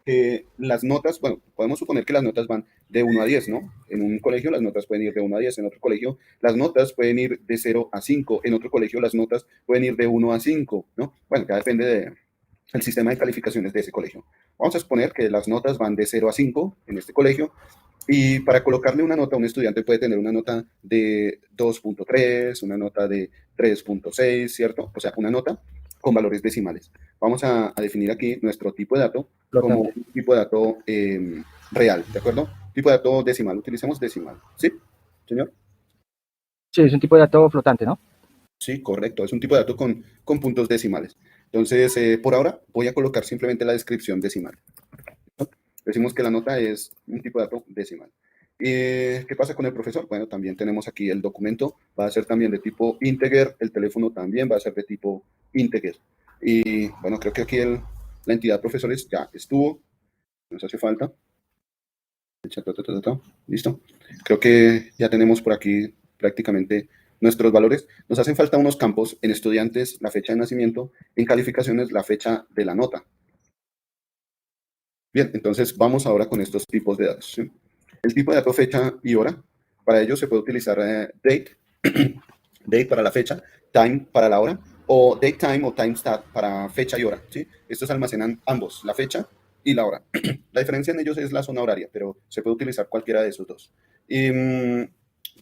que las notas, bueno, podemos suponer que las notas van de 1 a 10, ¿no? En un colegio las notas pueden ir de 1 a 10, en otro colegio las notas pueden ir de 0 a 5, en otro colegio las notas pueden ir de 1 a 5, ¿no? Bueno, ya depende del sistema de calificaciones de ese colegio. Vamos a suponer que las notas van de 0 a 5 en este colegio y para colocarle una nota a un estudiante puede tener una nota de 2.3, una nota de 3.6, ¿cierto? O sea, una nota con valores decimales. Vamos a definir aquí nuestro tipo de dato como flotante. un tipo de dato real, ¿de acuerdo? Tipo de dato decimal, utilicemos decimal, ¿sí, señor? Sí, es un tipo de dato flotante, ¿no? Sí, correcto, es un tipo de dato con puntos decimales. Entonces, por ahora voy a colocar simplemente la descripción decimal. Decimos que la nota es un tipo de dato decimal. ¿Qué pasa con el profesor? Bueno, también tenemos aquí el documento, va a ser también de tipo integer, el teléfono también va a ser de tipo integer. Y bueno, creo que aquí la entidad profesores ya estuvo, nos hace falta. Listo. Creo que ya tenemos por aquí prácticamente nuestros valores. Nos hacen falta unos campos en estudiantes, la fecha de nacimiento, en calificaciones, la fecha de la nota. Bien, entonces vamos ahora con estos tipos de datos, ¿sí? El tipo de dato fecha y hora, para ello se puede utilizar date, date para la fecha, time para la hora, o date time o time stat para fecha y hora, ¿sí? Estos almacenan ambos, la fecha y la hora. La diferencia en ellos es la zona horaria, pero se puede utilizar cualquiera de esos dos. Y,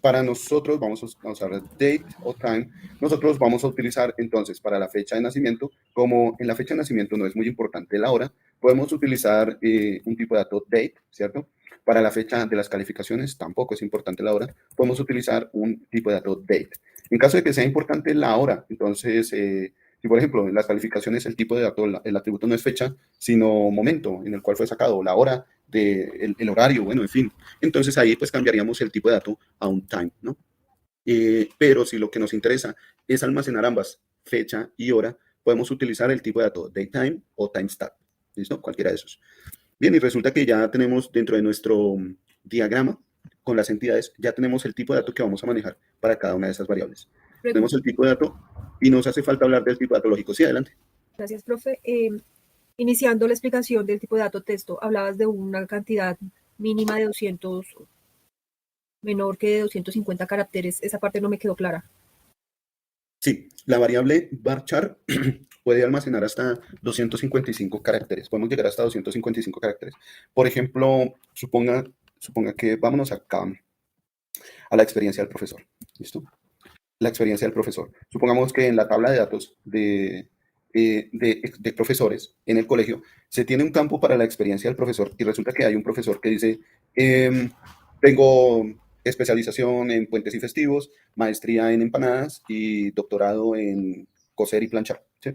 para nosotros, vamos a ver date o time, nosotros vamos a utilizar entonces para la fecha de nacimiento, como en la fecha de nacimiento no es muy importante la hora, podemos utilizar un tipo de dato date, ¿cierto? Para la fecha de las calificaciones tampoco es importante la hora, podemos utilizar un tipo de dato date. En caso de que sea importante la hora, entonces, si por ejemplo en las calificaciones el tipo de dato, el atributo no es fecha, sino momento en el cual fue sacado, la hora, el horario, bueno, en fin. Entonces ahí pues cambiaríamos el tipo de dato a un time, ¿no? Pero si lo que nos interesa es almacenar ambas, fecha y hora, podemos utilizar el tipo de dato datetime o timestamp, ¿listo? Cualquiera de esos. Bien, y resulta que ya tenemos dentro de nuestro diagrama con las entidades, ya tenemos el tipo de dato que vamos a manejar para cada una de esas variables. Tenemos el tipo de dato y nos hace falta hablar del tipo de dato lógico. Sí, adelante. Gracias, profe. Iniciando la explicación del tipo de dato texto, hablabas de una cantidad mínima de 200, menor que de 250 caracteres. Esa parte no me quedó clara. Sí, la variable varchar puede almacenar hasta 255 caracteres. Podemos llegar hasta 255 caracteres. Por ejemplo, suponga que vámonos acá a la experiencia del profesor. ¿Listo? La experiencia del profesor. Supongamos que en la tabla de datos de profesores en el colegio se tiene un campo para la experiencia del profesor y resulta que hay un profesor que dice, tengo especialización en puentes y festivos, maestría en empanadas y doctorado en coser y planchar, ¿sí?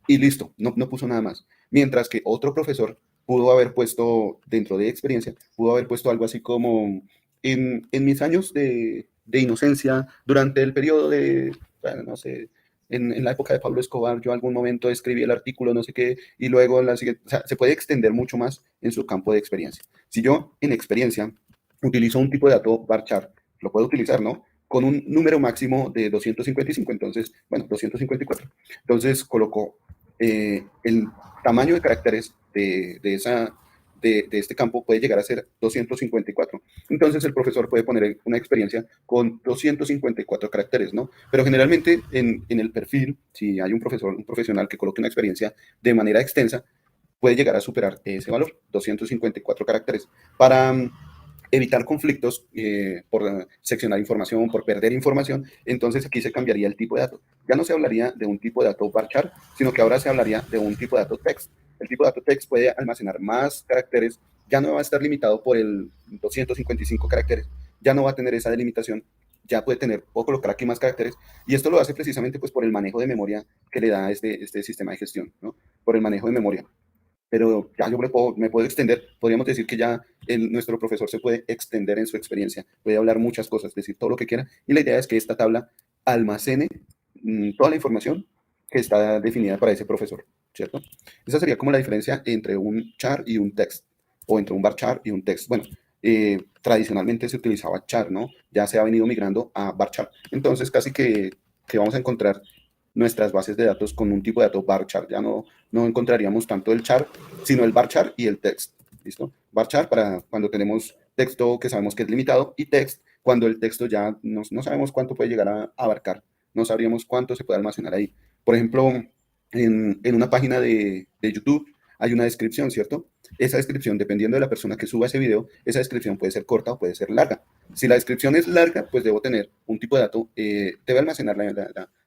Y listo, no puso nada más. Mientras que otro profesor pudo haber puesto, dentro de experiencia, pudo haber puesto algo así como, en mis años de inocencia, durante el periodo de, bueno, no sé, en la época de Pablo Escobar, yo algún momento escribí el artículo, no sé qué, y luego en la siguiente, o sea, se puede extender mucho más en su campo de experiencia. Si yo en experiencia utilizo un tipo de dato varchar, lo puedo utilizar, ¿no? Con un número máximo de 255, entonces, bueno, 254. Entonces coloco el tamaño de caracteres de este campo puede llegar a ser 254. Entonces el profesor puede poner una experiencia con 254 caracteres, ¿no? Pero generalmente en el perfil, si hay un profesor, un profesional que coloque una experiencia de manera extensa, puede llegar a superar ese valor, 254 caracteres. Para evitar conflictos por seccionar información, por perder información, entonces aquí se cambiaría el tipo de dato. Ya no se hablaría de un tipo de dato varchar, sino que ahora se hablaría de un tipo de dato text. El tipo de dato text puede almacenar más caracteres, ya no va a estar limitado por el 255 caracteres, ya no va a tener esa delimitación, ya puedo colocar aquí más caracteres, y esto lo hace precisamente pues por el manejo de memoria que le da este sistema de gestión, ¿no? Por el manejo de memoria. Pero ya yo me puedo extender, podríamos decir que ya nuestro profesor se puede extender en su experiencia, puede hablar muchas cosas, decir todo lo que quiera, y la idea es que esta tabla almacene toda la información que está definida para ese profesor, ¿cierto? Esa sería como la diferencia entre un char y un text, o entre un varchar y un text. Bueno, tradicionalmente se utilizaba char, ¿no? Ya se ha venido migrando a varchar. Entonces, casi que vamos a encontrar nuestras bases de datos con un tipo de dato varchar. Ya no encontraríamos tanto el char, sino el varchar y el text. ¿Listo? Varchar para cuando tenemos texto que sabemos que es limitado y text cuando el texto ya no sabemos cuánto puede llegar a abarcar. No sabríamos cuánto se puede almacenar ahí. Por ejemplo, en una página de YouTube hay una descripción, ¿cierto? Esa descripción, dependiendo de la persona que suba ese video, esa descripción puede ser corta o puede ser larga. Si la descripción es larga, pues debo tener un tipo de dato, debe almacenar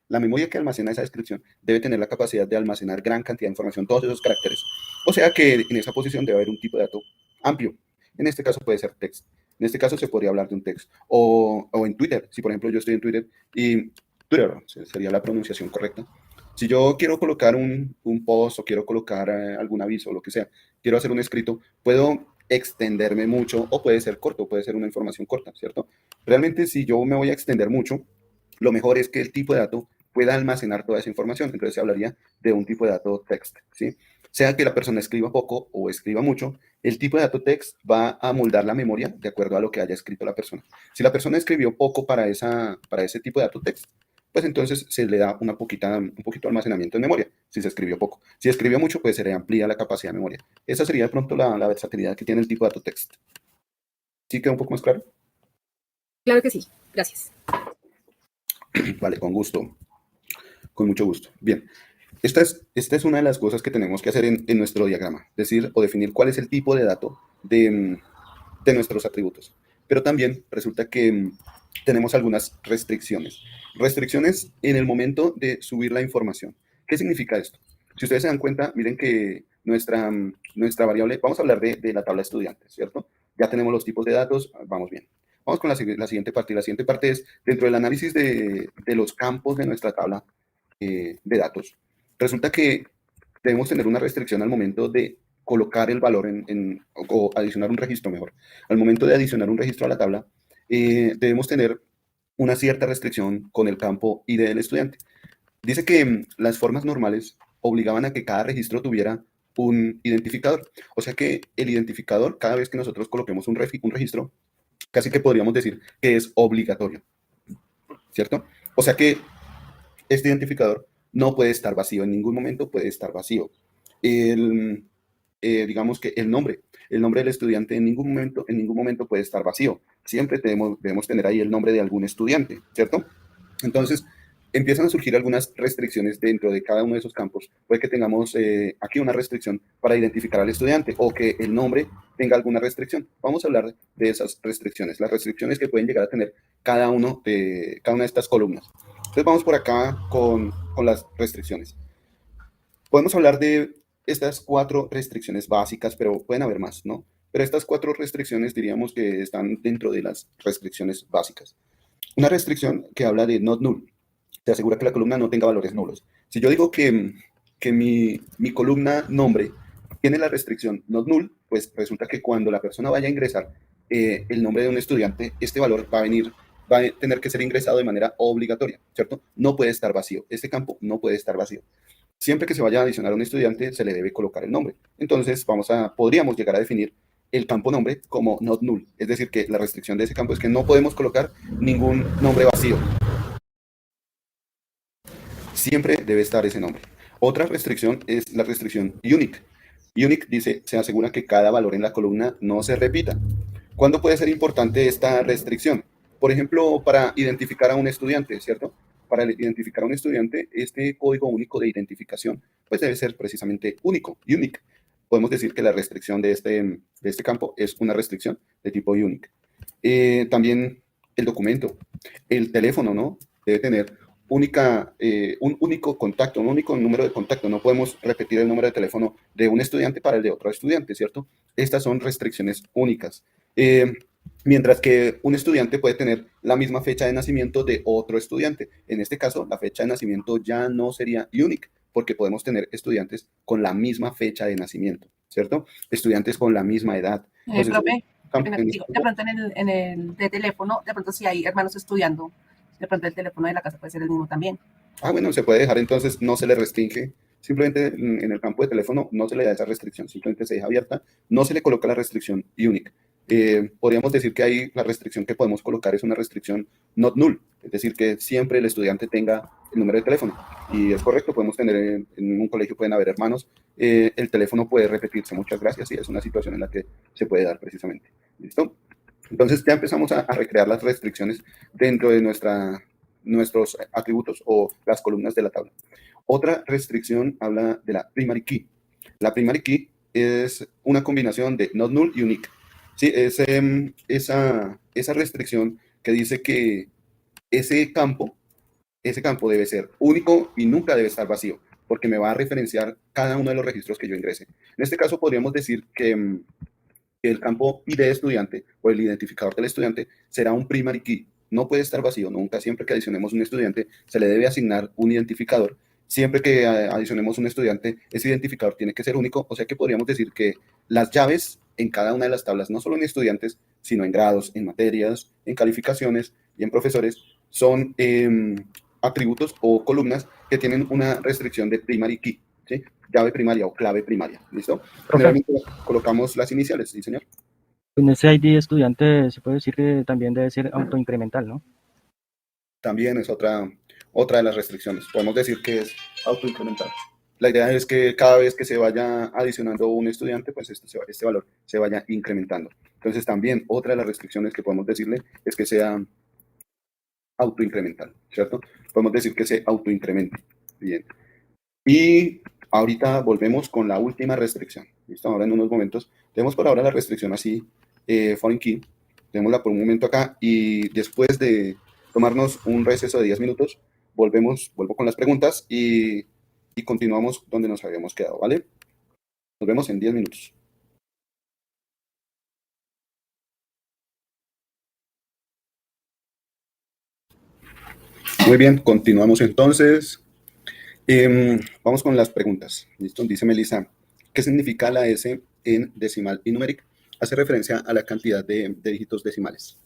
la memoria que almacena esa descripción debe tener la capacidad de almacenar gran cantidad de información, todos esos caracteres. O sea que en esa posición debe haber un tipo de dato amplio. En este caso puede ser text. En este caso se podría hablar de un text. O en Twitter. Si por ejemplo yo estoy en Twitter y Twitter sería la pronunciación correcta. Si yo quiero colocar un post o quiero colocar algún aviso o lo que sea, quiero hacer un escrito, puedo extenderme mucho o puede ser corto, puede ser una información corta, ¿cierto? Realmente si yo me voy a extender mucho, lo mejor es que el tipo de dato pueda almacenar toda esa información. Entonces se hablaría de un tipo de dato text, ¿sí? Sea que la persona escriba poco o escriba mucho, el tipo de dato text va a moldar la memoria de acuerdo a lo que haya escrito la persona. Si la persona escribió poco para ese tipo de dato text, pues entonces se le da un poquito de almacenamiento en memoria, si se escribió poco. Si escribió mucho, pues se le amplía la capacidad de memoria. Esa sería de pronto la versatilidad que tiene el tipo de dato text. ¿Sí queda un poco más claro? Claro que sí, gracias. Vale, con gusto, con mucho gusto. Bien, esta es una de las cosas que tenemos que hacer en nuestro diagrama, decir o definir cuál es el tipo de dato de nuestros atributos. Pero también resulta que tenemos algunas restricciones. Restricciones en el momento de subir la información. ¿Qué significa esto? Si ustedes se dan cuenta, miren que nuestra variable, vamos a hablar de la tabla de estudiantes, ¿cierto? Ya tenemos los tipos de datos, vamos bien. Vamos con la siguiente parte. La siguiente parte es, dentro del análisis de los campos de nuestra tabla de datos, resulta que debemos tener una restricción al momento de colocar el valor o adicionar un registro mejor. Al momento de adicionar un registro a la tabla, debemos tener una cierta restricción con el campo ID del estudiante. Dice que las formas normales obligaban a que cada registro tuviera un identificador. O sea que el identificador, cada vez que nosotros coloquemos un registro, casi que podríamos decir que es obligatorio, ¿cierto? O sea que este identificador no puede estar vacío, en ningún momento puede estar vacío. Digamos que el nombre del estudiante en ningún momento puede estar vacío. Siempre debemos tener ahí el nombre de algún estudiante, ¿cierto? Entonces, empiezan a surgir algunas restricciones dentro de cada uno de esos campos. Puede que tengamos aquí una restricción para identificar al estudiante o que el nombre tenga alguna restricción. Vamos a hablar de esas restricciones, las restricciones que pueden llegar a tener cada una de estas columnas. Entonces, vamos por acá con las restricciones. Podemos hablar de estas 4 restricciones básicas, pero pueden haber más, ¿no? Pero estas 4 restricciones diríamos que están dentro de las restricciones básicas. Una restricción que habla de not null, te asegura que la columna no tenga valores nulos. Si yo digo que mi columna nombre tiene la restricción not null, pues resulta que cuando la persona vaya a ingresar el nombre de un estudiante, este valor va a tener que ser ingresado de manera obligatoria, ¿cierto? No puede estar vacío. Este campo no puede estar vacío. Siempre que se vaya a adicionar a un estudiante, se le debe colocar el nombre. Entonces, podríamos llegar a definir el campo nombre como not null. Es decir, que la restricción de ese campo es que no podemos colocar ningún nombre vacío. Siempre debe estar ese nombre. Otra restricción es la restricción unique. Unique dice, se asegura que cada valor en la columna no se repita. ¿Cuándo puede ser importante esta restricción? Por ejemplo, para identificar a un estudiante, ¿cierto? Para identificar a un estudiante, este código único de identificación pues debe ser precisamente único, unique. Podemos decir que la restricción de este campo es una restricción de tipo unique. También el documento, el teléfono, ¿no? Debe tener un único contacto, un único número de contacto. No podemos repetir el número de teléfono de un estudiante para el de otro estudiante, ¿cierto? Estas son restricciones únicas. Mientras que un estudiante puede tener la misma fecha de nacimiento de otro estudiante. En este caso, la fecha de nacimiento ya no sería unique, porque podemos tener estudiantes con la misma fecha de nacimiento, ¿cierto? Estudiantes con la misma edad. Entonces, profe, de pronto en el de teléfono, de pronto si hay hermanos estudiando, de pronto el teléfono de la casa puede ser el mismo también. Bueno, se puede dejar, entonces no se le restringe. Simplemente en el campo de teléfono no se le da esa restricción, simplemente se deja abierta, no se le coloca la restricción unique. Podríamos decir que ahí la restricción que podemos colocar es una restricción not null, es decir, que siempre el estudiante tenga el número de teléfono. Y es correcto, podemos tener en un colegio, pueden haber hermanos, el teléfono puede repetirse, muchas gracias, y es una situación en la que se puede dar precisamente. ¿Listo? Entonces ya empezamos a recrear las restricciones dentro de nuestros atributos o las columnas de la tabla. Otra restricción habla de la primary key. La primary key es una combinación de not null y unique. Sí, es esa restricción que dice que ese campo debe ser único y nunca debe estar vacío, porque me va a referenciar cada uno de los registros que yo ingrese. En este caso podríamos decir que el campo ID de estudiante o el identificador del estudiante será un primary key. No puede estar vacío nunca. Siempre que adicionemos un estudiante, se le debe asignar un identificador. Siempre que adicionemos un estudiante, ese identificador tiene que ser único. O sea que podríamos decir que las llaves en cada una de las tablas, no solo en estudiantes, sino en grados, en materias, en calificaciones y en profesores, son atributos o columnas que tienen una restricción de primary key, ¿sí? Llave primaria o clave primaria, ¿listo? Generalmente colocamos las iniciales, ¿sí, señor? En ese ID de estudiante se puede decir que también debe ser autoincremental, ¿no? También es otra de las restricciones. Podemos decir que es autoincremental. La idea es que cada vez que se vaya adicionando un estudiante, pues este valor se vaya incrementando. Entonces también otra de las restricciones que podemos decirle es que sea autoincremental, ¿cierto? Podemos decir que se autoincremente. Bien. Y ahorita volvemos con la última restricción. ¿Listo? Ahora en unos momentos tenemos por ahora la restricción así, foreign key. Tenemos por un momento acá y después de tomarnos un receso de 10 minutos, vuelvo con las preguntas y continuamos donde nos habíamos quedado, ¿vale? Nos vemos en 10 minutos. Muy bien, continuamos entonces. Vamos con las preguntas. ¿Listo? Dice Melissa, ¿qué significa la S en decimal y numeric? Hace referencia a la cantidad de dígitos decimales.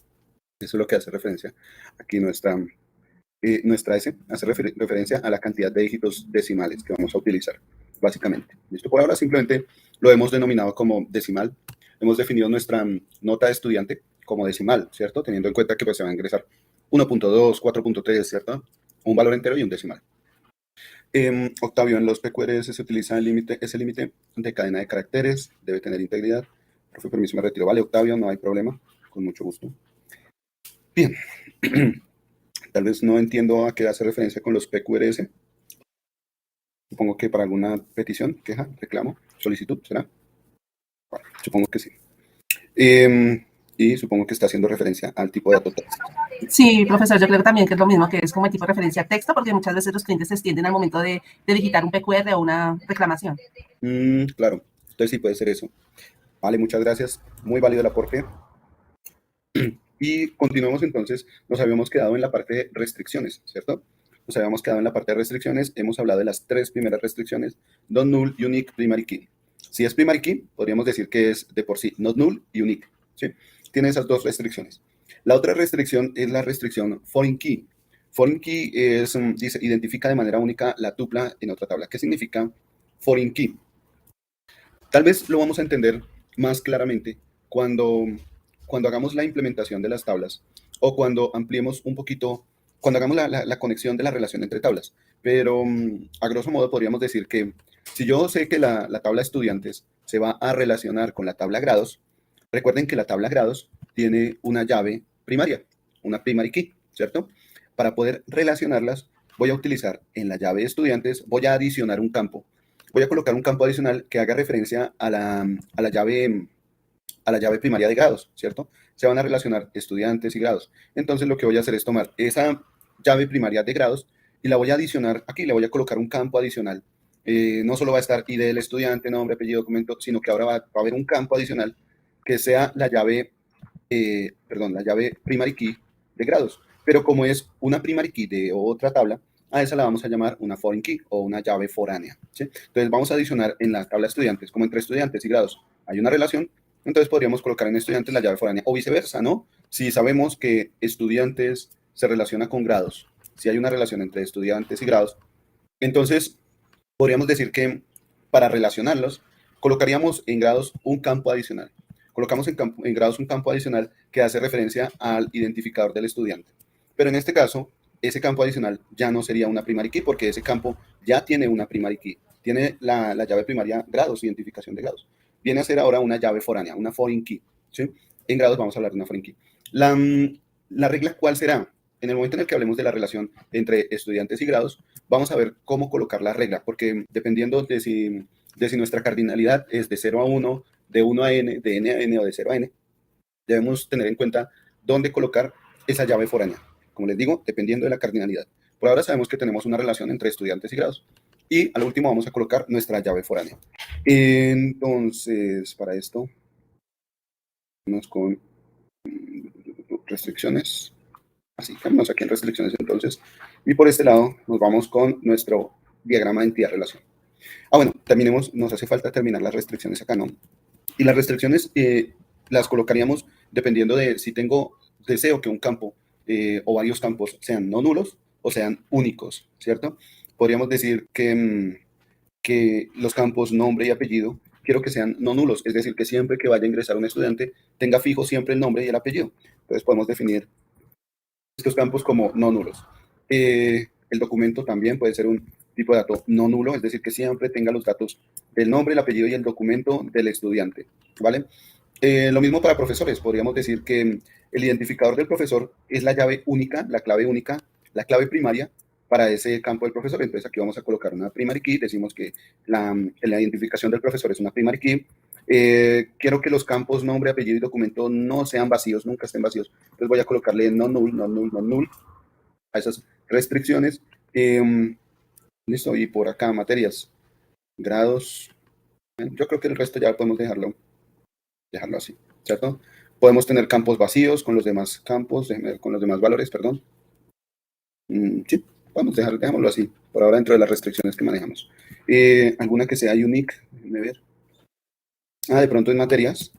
Eso es lo que hace referencia aquí nuestra S. Hace referencia a la cantidad de dígitos decimales que vamos a utilizar, básicamente. ¿Listo? Por ahora simplemente lo hemos denominado como decimal. Hemos definido nuestra nota de estudiante como decimal, ¿cierto? Teniendo en cuenta que pues, se va a ingresar 1.2, 4.3, ¿cierto? Un valor entero y un decimal. Octavio, en los PQRS se utiliza ese límite de cadena de caracteres, debe tener integridad. Profe, permiso, me retiro. Vale, Octavio, no hay problema, con mucho gusto. Bien, tal vez no entiendo a qué hace referencia con los PQRS. Supongo que para alguna petición, queja, reclamo, solicitud, ¿será? Bueno, supongo que sí. Y supongo que está haciendo referencia al tipo de dato texto. Sí, profesor, yo creo también que es lo mismo, que es como el tipo de referencia a texto, porque muchas veces los clientes se extienden al momento de digitar un PQR o una reclamación. Claro, entonces sí puede ser eso. Vale, muchas gracias. Muy válido el aporte. Y continuamos entonces, nos habíamos quedado en la parte de restricciones, ¿cierto? Nos habíamos quedado en la parte de restricciones, hemos hablado de las 3 primeras restricciones, not null, unique, primary key. Si es primary key, podríamos decir que es de por sí not null y unique, ¿sí? Tiene esas 2 restricciones. La otra restricción es la restricción foreign key. Foreign key dice, identifica de manera única la tupla en otra tabla. ¿Qué significa foreign key? Tal vez lo vamos a entender más claramente cuando hagamos la implementación de las tablas o cuando ampliemos un poquito, cuando hagamos la conexión de la relación entre tablas. Pero a grosso modo podríamos decir que si yo sé que la tabla estudiantes se va a relacionar con la tabla grados, recuerden que la tabla grados tiene una llave primaria, una primary key, ¿cierto? Para poder relacionarlas, voy a utilizar en la llave estudiantes, voy a adicionar un campo. Voy a colocar un campo adicional que haga referencia a la llave primaria de grados, ¿cierto? Se van a relacionar estudiantes y grados. Entonces lo que voy a hacer es tomar esa llave primaria de grados y la voy a adicionar aquí, le voy a colocar un campo adicional. No solo va a estar ID del estudiante, nombre, apellido, documento, sino que ahora va a haber un campo adicional que sea la llave primary key de grados. Pero como es una primary key de otra tabla, a esa la vamos a llamar una foreign key o una llave foránea, ¿sí? Entonces vamos a adicionar en la tabla estudiantes, como entre estudiantes y grados hay una relación, entonces podríamos colocar en estudiantes la llave foránea o viceversa, ¿no? Si sabemos que estudiantes se relaciona con grados, si hay una relación entre estudiantes y grados, entonces podríamos decir que para relacionarlos colocaríamos en grados un campo adicional. Colocamos en grados un campo adicional que hace referencia al identificador del estudiante. Pero en este caso, ese campo adicional ya no sería una primary key porque ese campo ya tiene una primary key. Tiene la llave primaria grados, identificación de grados. Viene a ser ahora una llave foránea, una foreign key, ¿sí? En grados vamos a hablar de una foreign key. La regla, ¿cuál será? En el momento en el que hablemos de la relación entre estudiantes y grados, vamos a ver cómo colocar la regla, porque dependiendo de si nuestra cardinalidad es de 0 a 1, de 1 a n, de n a n o de 0 a n, debemos tener en cuenta dónde colocar esa llave foránea. Como les digo, dependiendo de la cardinalidad. Por ahora sabemos que tenemos una relación entre estudiantes y grados. Y al último vamos a colocar nuestra llave foránea. Entonces, para esto, vamos con restricciones. Así, quedamos aquí en restricciones entonces. Y por este lado nos vamos con nuestro diagrama de entidad-relación. Bueno, terminemos, nos hace falta terminar las restricciones acá, ¿no? Y las restricciones las colocaríamos dependiendo de si deseo que un campo o varios campos sean no nulos o sean únicos, ¿cierto? Podríamos decir que los campos nombre y apellido quiero que sean no nulos, es decir, que siempre que vaya a ingresar un estudiante tenga fijo siempre el nombre y el apellido. Entonces podemos definir estos campos como no nulos. El documento también puede ser un tipo de dato no nulo, es decir, que siempre tenga los datos del nombre, el apellido y el documento del estudiante, ¿vale? Lo mismo para profesores, podríamos decir que el identificador del profesor es la llave única, la clave primaria para ese campo del profesor. Entonces aquí vamos a colocar una primary key, decimos que la identificación del profesor es una primary key. Quiero que los campos nombre, apellido y documento no sean vacíos, nunca estén vacíos. Entonces voy a colocarle no null a esas restricciones. Listo, y por acá materias, grados. Yo creo que el resto ya podemos dejarlo así, ¿cierto? Podemos tener campos vacíos con los demás campos, con los demás valores, perdón. Sí, podemos dejámoslo así, por ahora dentro de las restricciones que manejamos. Alguna que sea unique, déjenme ver. De pronto en materias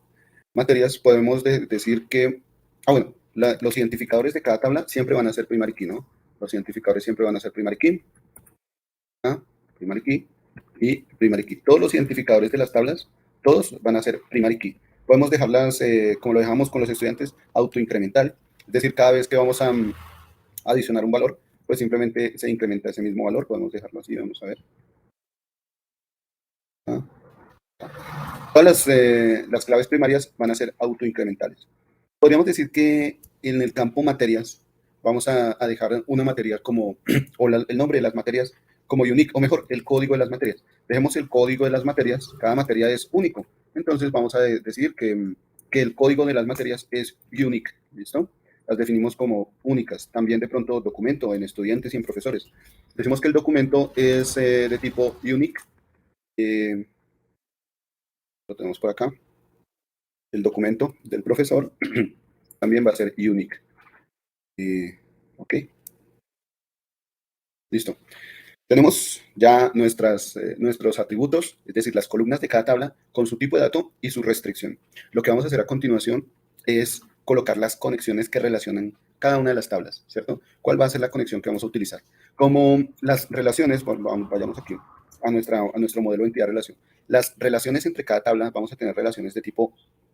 podemos decir que, bueno, los identificadores de cada tabla siempre van a ser primary key, ¿no? Los identificadores siempre van a ser primary key, primary key y primary key. Todos los identificadores de las tablas, todos van a ser primary key. Podemos dejarlas, como lo dejamos con los estudiantes, autoincremental, es decir, cada vez que vamos a adicionar un valor, pues simplemente se incrementa ese mismo valor. Podemos dejarlo así, vamos a ver. Todas las claves primarias van a ser autoincrementales. Podríamos decir que en el campo materias vamos a dejar una materia como, o el nombre de las materias como unique, o mejor, el código de las materias. Dejemos el código de las materias, cada materia es único. Entonces vamos a decir que el código de las materias es unique, ¿listo? Las definimos como únicas. También de pronto documento en estudiantes y en profesores. Decimos que el documento es de tipo unique. Lo tenemos por acá. El documento del profesor también va a ser unique. Ok. Listo. Tenemos ya nuestros atributos, es decir, las columnas de cada tabla con su tipo de dato y su restricción. Lo que vamos a hacer a continuación es colocar las conexiones que relacionan cada una de las tablas, ¿cierto? ¿Cuál va a ser la conexión que vamos a utilizar? Como las relaciones, vayamos aquí a nuestro modelo de entidad-relación. Las relaciones entre cada tabla, vamos a tener relaciones de tipo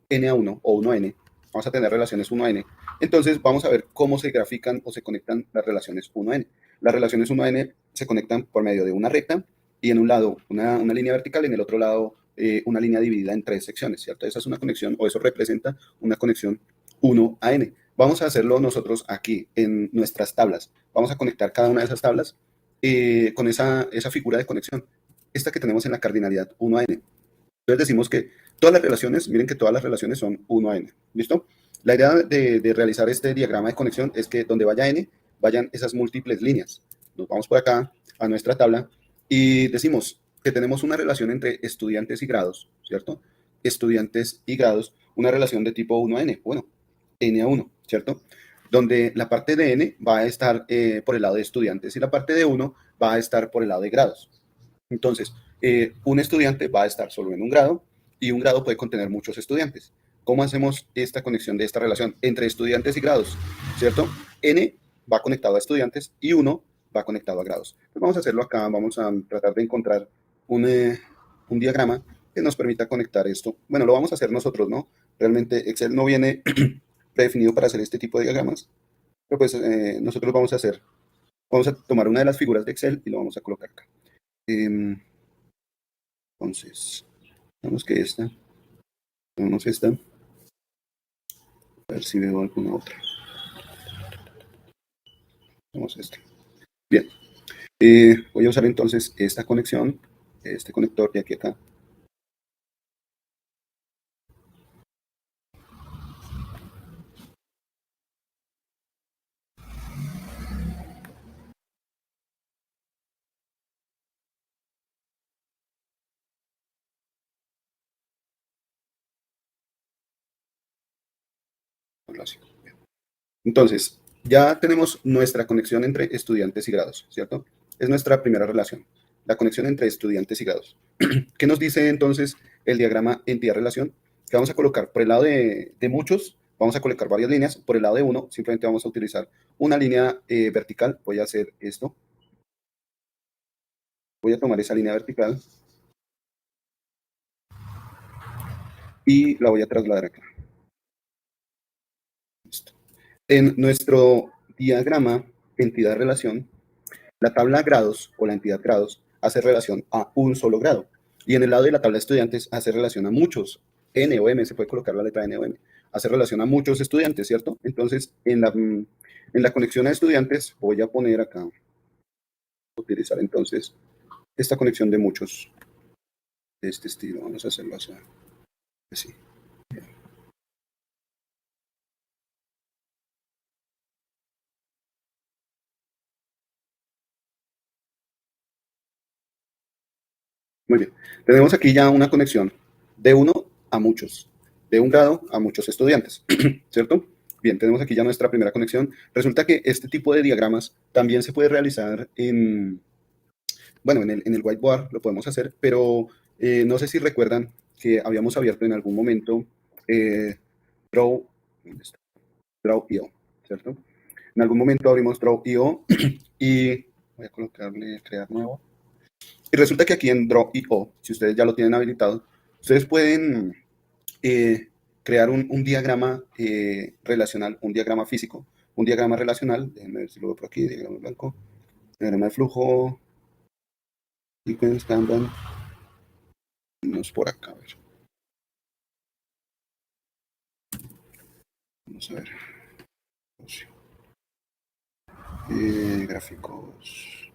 N1 o 1N, vamos a tener relaciones 1N. Entonces, vamos a ver cómo se grafican o se conectan las relaciones 1N. Las relaciones 1N se conectan por medio de una recta y en un lado una línea vertical y en el otro lado una línea dividida en 3 secciones, ¿cierto? Esa es una conexión, o eso representa una conexión 1 a n. Vamos a hacerlo nosotros aquí en nuestras tablas. Vamos a conectar cada una de esas tablas con esa figura de conexión, esta que tenemos en la cardinalidad 1 a n. Entonces decimos que todas las relaciones, miren que todas las relaciones son 1 a n, ¿listo? La idea de realizar este diagrama de conexión es que donde vaya n, vayan esas múltiples líneas. Nos vamos por acá a nuestra tabla y decimos que tenemos una relación entre estudiantes y grados, ¿cierto? Estudiantes y grados, una relación de tipo 1 a n, bueno, n a 1, ¿cierto? Donde la parte de n va a estar por el lado de estudiantes y la parte de 1 va a estar por el lado de grados. Entonces, un estudiante va a estar solo en un grado y un grado puede contener muchos estudiantes. ¿Cómo hacemos esta conexión de esta relación entre estudiantes y grados? ¿Cierto? N va conectado a estudiantes y 1 va conectado a grados. Entonces vamos a hacerlo acá, vamos a tratar de encontrar un diagrama que nos permita conectar esto. Bueno, lo vamos a hacer nosotros, ¿no? Realmente Excel no viene predefinido para hacer este tipo de diagramas, pero pues nosotros vamos a tomar una de las figuras de Excel y lo vamos a colocar acá. Entonces, vamos que esta, vamos esta, a ver si veo alguna otra. Vamos esta. Bien, voy a usar entonces esta conexión, este conector de aquí a acá. Entonces, ya tenemos nuestra conexión entre estudiantes y grados, ¿cierto? Es nuestra primera relación, la conexión entre estudiantes y grados. ¿Qué nos dice entonces el diagrama entidad-relación? ¿Qué vamos a colocar? Por el lado de muchos, vamos a colocar varias líneas. Por el lado de uno, simplemente vamos a utilizar una línea vertical. Voy a hacer esto. Voy a tomar esa línea vertical y la voy a trasladar acá. Listo. En nuestro diagrama entidad-relación, la tabla grados o la entidad grados hace relación a un solo grado. Y en el lado de la tabla estudiantes hace relación a muchos. N o M, se puede colocar la letra N o M. Hace relación a muchos estudiantes, ¿cierto? Entonces, en la conexión a estudiantes, voy a poner acá, utilizar entonces esta conexión de muchos de este estilo. Vamos a hacerlo así. Muy bien. Tenemos aquí ya una conexión de uno a muchos, de un grado a muchos estudiantes, ¿cierto? Bien, tenemos aquí ya nuestra primera conexión. Resulta que este tipo de diagramas también se puede realizar en el whiteboard, lo podemos hacer, pero no sé si recuerdan que habíamos abierto en algún momento Draw, Draw.io, ¿cierto? En algún momento abrimos Draw.io y voy a colocarle crear nuevo. Y resulta que aquí en Draw.io, si ustedes ya lo tienen habilitado, ustedes pueden crear un diagrama relacional, un diagrama físico, un diagrama relacional. Déjenme ver si lo veo por aquí, diagrama blanco, diagrama de flujo, sequence, Kanban. No es por acá, a ver. Vamos a ver. Gráficos.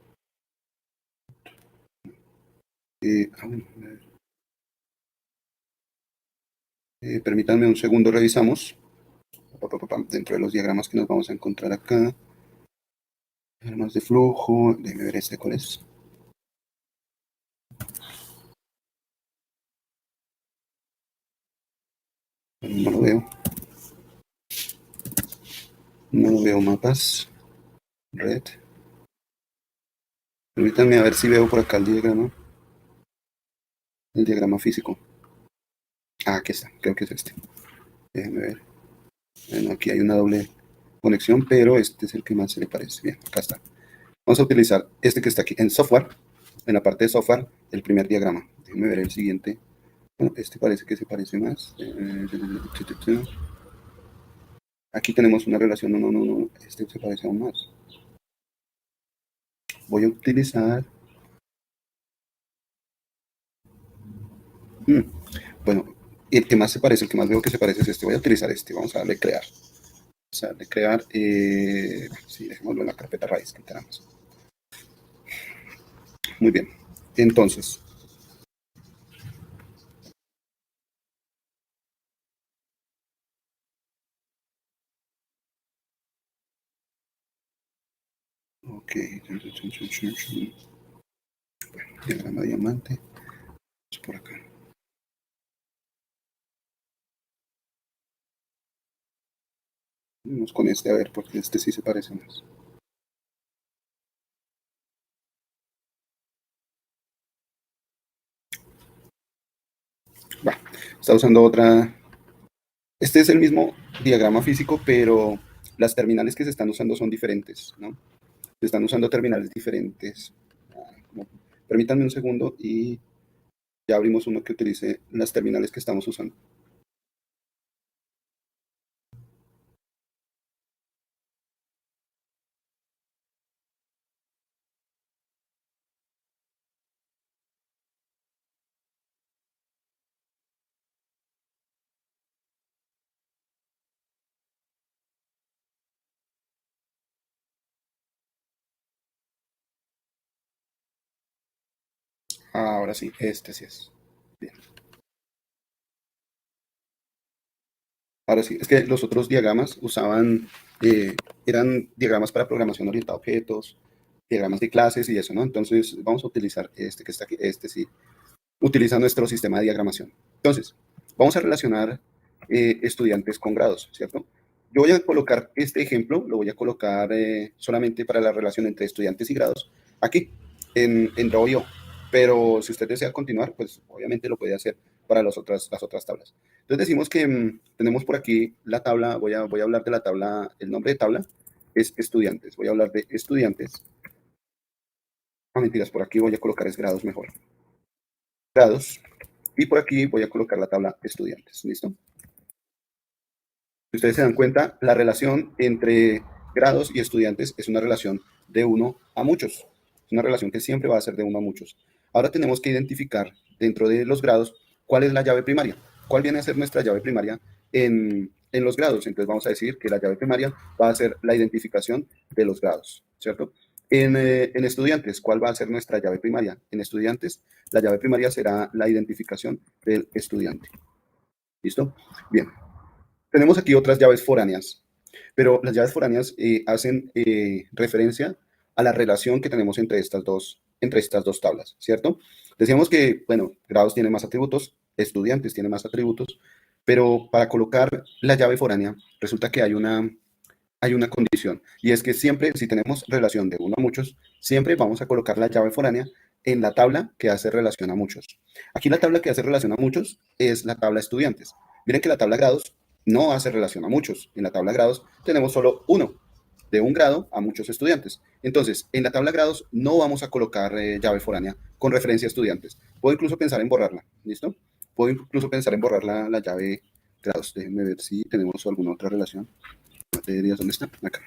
Permítanme un segundo, revisamos. Dentro de los diagramas que nos vamos a encontrar acá. Diagramas de flujo. Déjenme ver este cuál es. No lo veo. No lo veo mapas. Red. Permítanme a ver si veo por acá el diagrama. El diagrama físico. Ah, aquí está. Creo que es este. Déjenme ver. Bueno, aquí hay una doble conexión, pero este es el que más se le parece. Bien, acá está. Vamos a utilizar este que está aquí en software. En la parte de software, el primer diagrama. Déjenme ver el siguiente. Bueno, este parece que se parece más. Aquí tenemos una relación. No. Este se parece aún más. Voy a utilizar... Bueno, el que más se parece, el que más veo que se parece es este. Voy a utilizar este. Vamos a darle crear. Vamos a darle crear. Sí, dejémoslo en la carpeta raíz que tenemos. Muy bien. Entonces... Ok. Bueno, diagrama diamante. Vamos por acá. Vamos con este a ver, porque este sí se parece más. Va, está usando otra. Este es el mismo diagrama físico, pero las terminales que se están usando son diferentes, ¿no? Se están usando terminales diferentes. Permítanme un segundo y ya abrimos uno que utilice las terminales que estamos usando. Ahora sí, este sí es. Bien. Ahora sí, es que los otros diagramas eran diagramas para programación orientada a objetos, diagramas de clases y eso, ¿no? Entonces vamos a utilizar este que está aquí, este sí, utiliza nuestro sistema de diagramación. Entonces, vamos a relacionar estudiantes con grados, ¿cierto? Yo voy a colocar este ejemplo, lo voy a colocar solamente para la relación entre estudiantes y grados, aquí, en Draw.io. Pero si usted desea continuar, pues obviamente lo puede hacer para las otras tablas. Entonces decimos que tenemos por aquí la tabla, voy a hablar de la tabla, el nombre de tabla es estudiantes, voy a hablar de estudiantes. Mentiras, por aquí voy a colocar es grados mejor. Grados, y por aquí voy a colocar la tabla estudiantes, ¿listo? Si ustedes se dan cuenta, la relación entre grados y estudiantes es una relación de 1 a muchos. Es una relación que siempre va a ser de 1 a muchos. Ahora tenemos que identificar dentro de los grados cuál es la llave primaria. ¿Cuál viene a ser nuestra llave primaria en los grados? Entonces vamos a decir que la llave primaria va a ser la identificación de los grados, ¿cierto? En estudiantes, ¿cuál va a ser nuestra llave primaria? En estudiantes, la llave primaria será la identificación del estudiante. ¿Listo? Bien. Tenemos aquí otras llaves foráneas, pero las llaves foráneas hacen referencia a la relación que tenemos entre estas dos tablas, ¿cierto? Decíamos que, bueno, grados tienen más atributos, estudiantes tienen más atributos, pero para colocar la llave foránea resulta que hay una condición, y es que siempre, si tenemos relación de 1 a muchos, siempre vamos a colocar la llave foránea en la tabla que hace relación a muchos. Aquí la tabla que hace relación a muchos es la tabla estudiantes. Miren que la tabla grados no hace relación a muchos. En la tabla grados tenemos solo uno, de un grado a muchos estudiantes. Entonces, en la tabla grados no vamos a colocar llave foránea con referencia a estudiantes. Puedo incluso pensar en borrarla, ¿listo? Puedo incluso pensar en borrar la llave grados. Déjenme ver si tenemos alguna otra relación. Materias, ¿dónde está? Acá.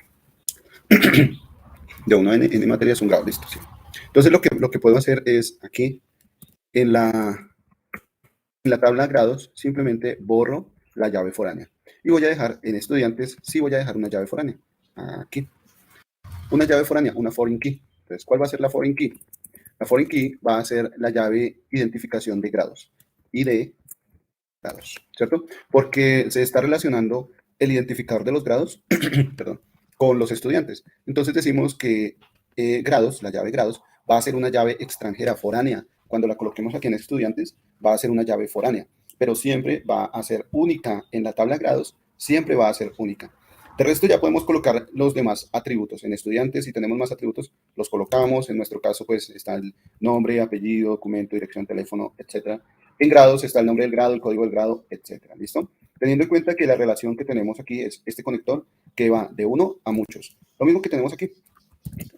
De 1 a n materias, un grado, listo. Sí. Entonces, lo que puedo hacer es aquí, en la tabla grados, simplemente borro la llave foránea. Y voy a dejar en estudiantes, sí voy a dejar una llave foránea. Aquí. Una llave foránea, una foreign key. Entonces, ¿cuál va a ser la foreign key? La foreign key va a ser la llave identificación de grados y de grados, ¿cierto? Porque se está relacionando el identificador de los grados, perdón, con los estudiantes. Entonces decimos que grados, la llave grados, va a ser una llave extranjera, foránea. Cuando la coloquemos aquí en estudiantes, va a ser una llave foránea, pero siempre va a ser única en la tabla grados, siempre va a ser única. De resto ya podemos colocar los demás atributos. En estudiantes, si tenemos más atributos, los colocamos. En nuestro caso, pues está el nombre, apellido, documento, dirección, teléfono, etcétera. En grados está el nombre del grado, el código del grado, etcétera. ¿Listo? Teniendo en cuenta que la relación que tenemos aquí es este conector que va de 1 a muchos. Lo mismo que tenemos aquí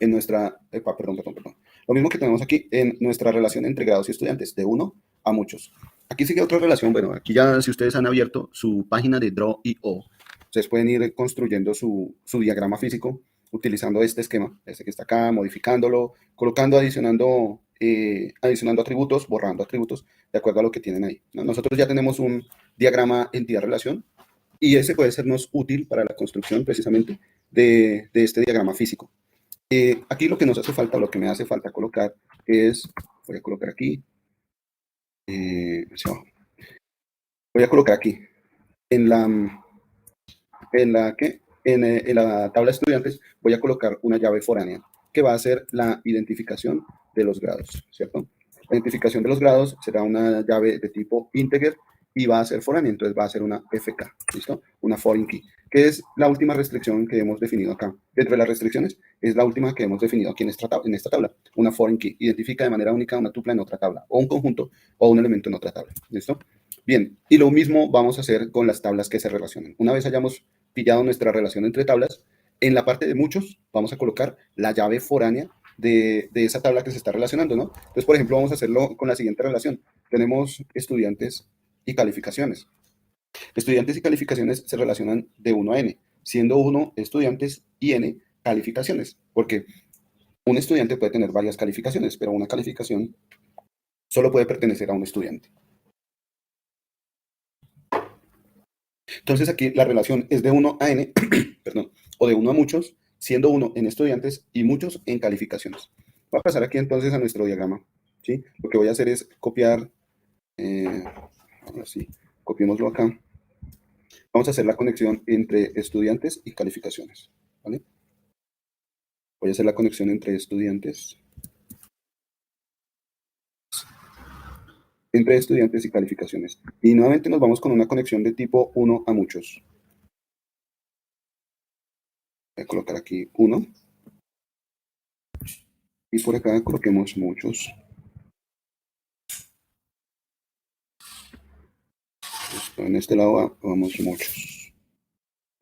en nuestra, Lo mismo que tenemos aquí en nuestra relación entre grados y estudiantes, de 1 a muchos. Aquí sigue otra relación. Bueno, aquí ya si ustedes han abierto su página de Draw.io, ustedes pueden ir construyendo su diagrama físico utilizando este esquema, este que está acá, modificándolo, colocando, adicionando atributos, borrando atributos, de acuerdo a lo que tienen ahí, ¿no? Nosotros ya tenemos un diagrama entidad-relación y ese puede sernos útil para la construcción precisamente de este diagrama físico. Aquí lo que nos hace falta, lo que me hace falta colocar es, voy a colocar aquí, hacia abajo. Voy a colocar aquí, en la tabla de estudiantes, voy a colocar una llave foránea que va a ser la identificación de los grados, ¿cierto? La identificación de los grados será una llave de tipo integer y va a ser foránea, entonces va a ser una FK, ¿listo? Una foreign key, que es la última restricción que hemos definido acá. Dentro de las restricciones, es la última que hemos definido aquí en esta tabla. Una foreign key identifica de manera única una tupla en otra tabla, o un conjunto, o un elemento en otra tabla, ¿listo? Bien, y lo mismo vamos a hacer con las tablas que se relacionan. Una vez hayamos pillado nuestra relación entre tablas, en la parte de muchos vamos a colocar la llave foránea de esa tabla que se está relacionando, ¿no? Entonces, por ejemplo, vamos a hacerlo con la siguiente relación. Tenemos estudiantes y calificaciones. Estudiantes y calificaciones se relacionan de 1 a n, siendo 1 estudiantes y n calificaciones, porque un estudiante puede tener varias calificaciones, pero una calificación solo puede pertenecer a un estudiante. Entonces aquí la relación es de 1 a n, perdón, o de 1 a muchos, siendo 1 en estudiantes y muchos en calificaciones. Voy a pasar aquí entonces a nuestro diagrama, ¿sí? Lo que voy a hacer es copiar, ahora sí, copiémoslo acá. Vamos a hacer la conexión entre estudiantes y calificaciones, ¿vale? Voy a hacer la conexión entre estudiantes y calificaciones. Y nuevamente nos vamos con una conexión de tipo 1 a muchos. Voy a colocar aquí 1. Y por acá coloquemos muchos. En este lado vamos muchos.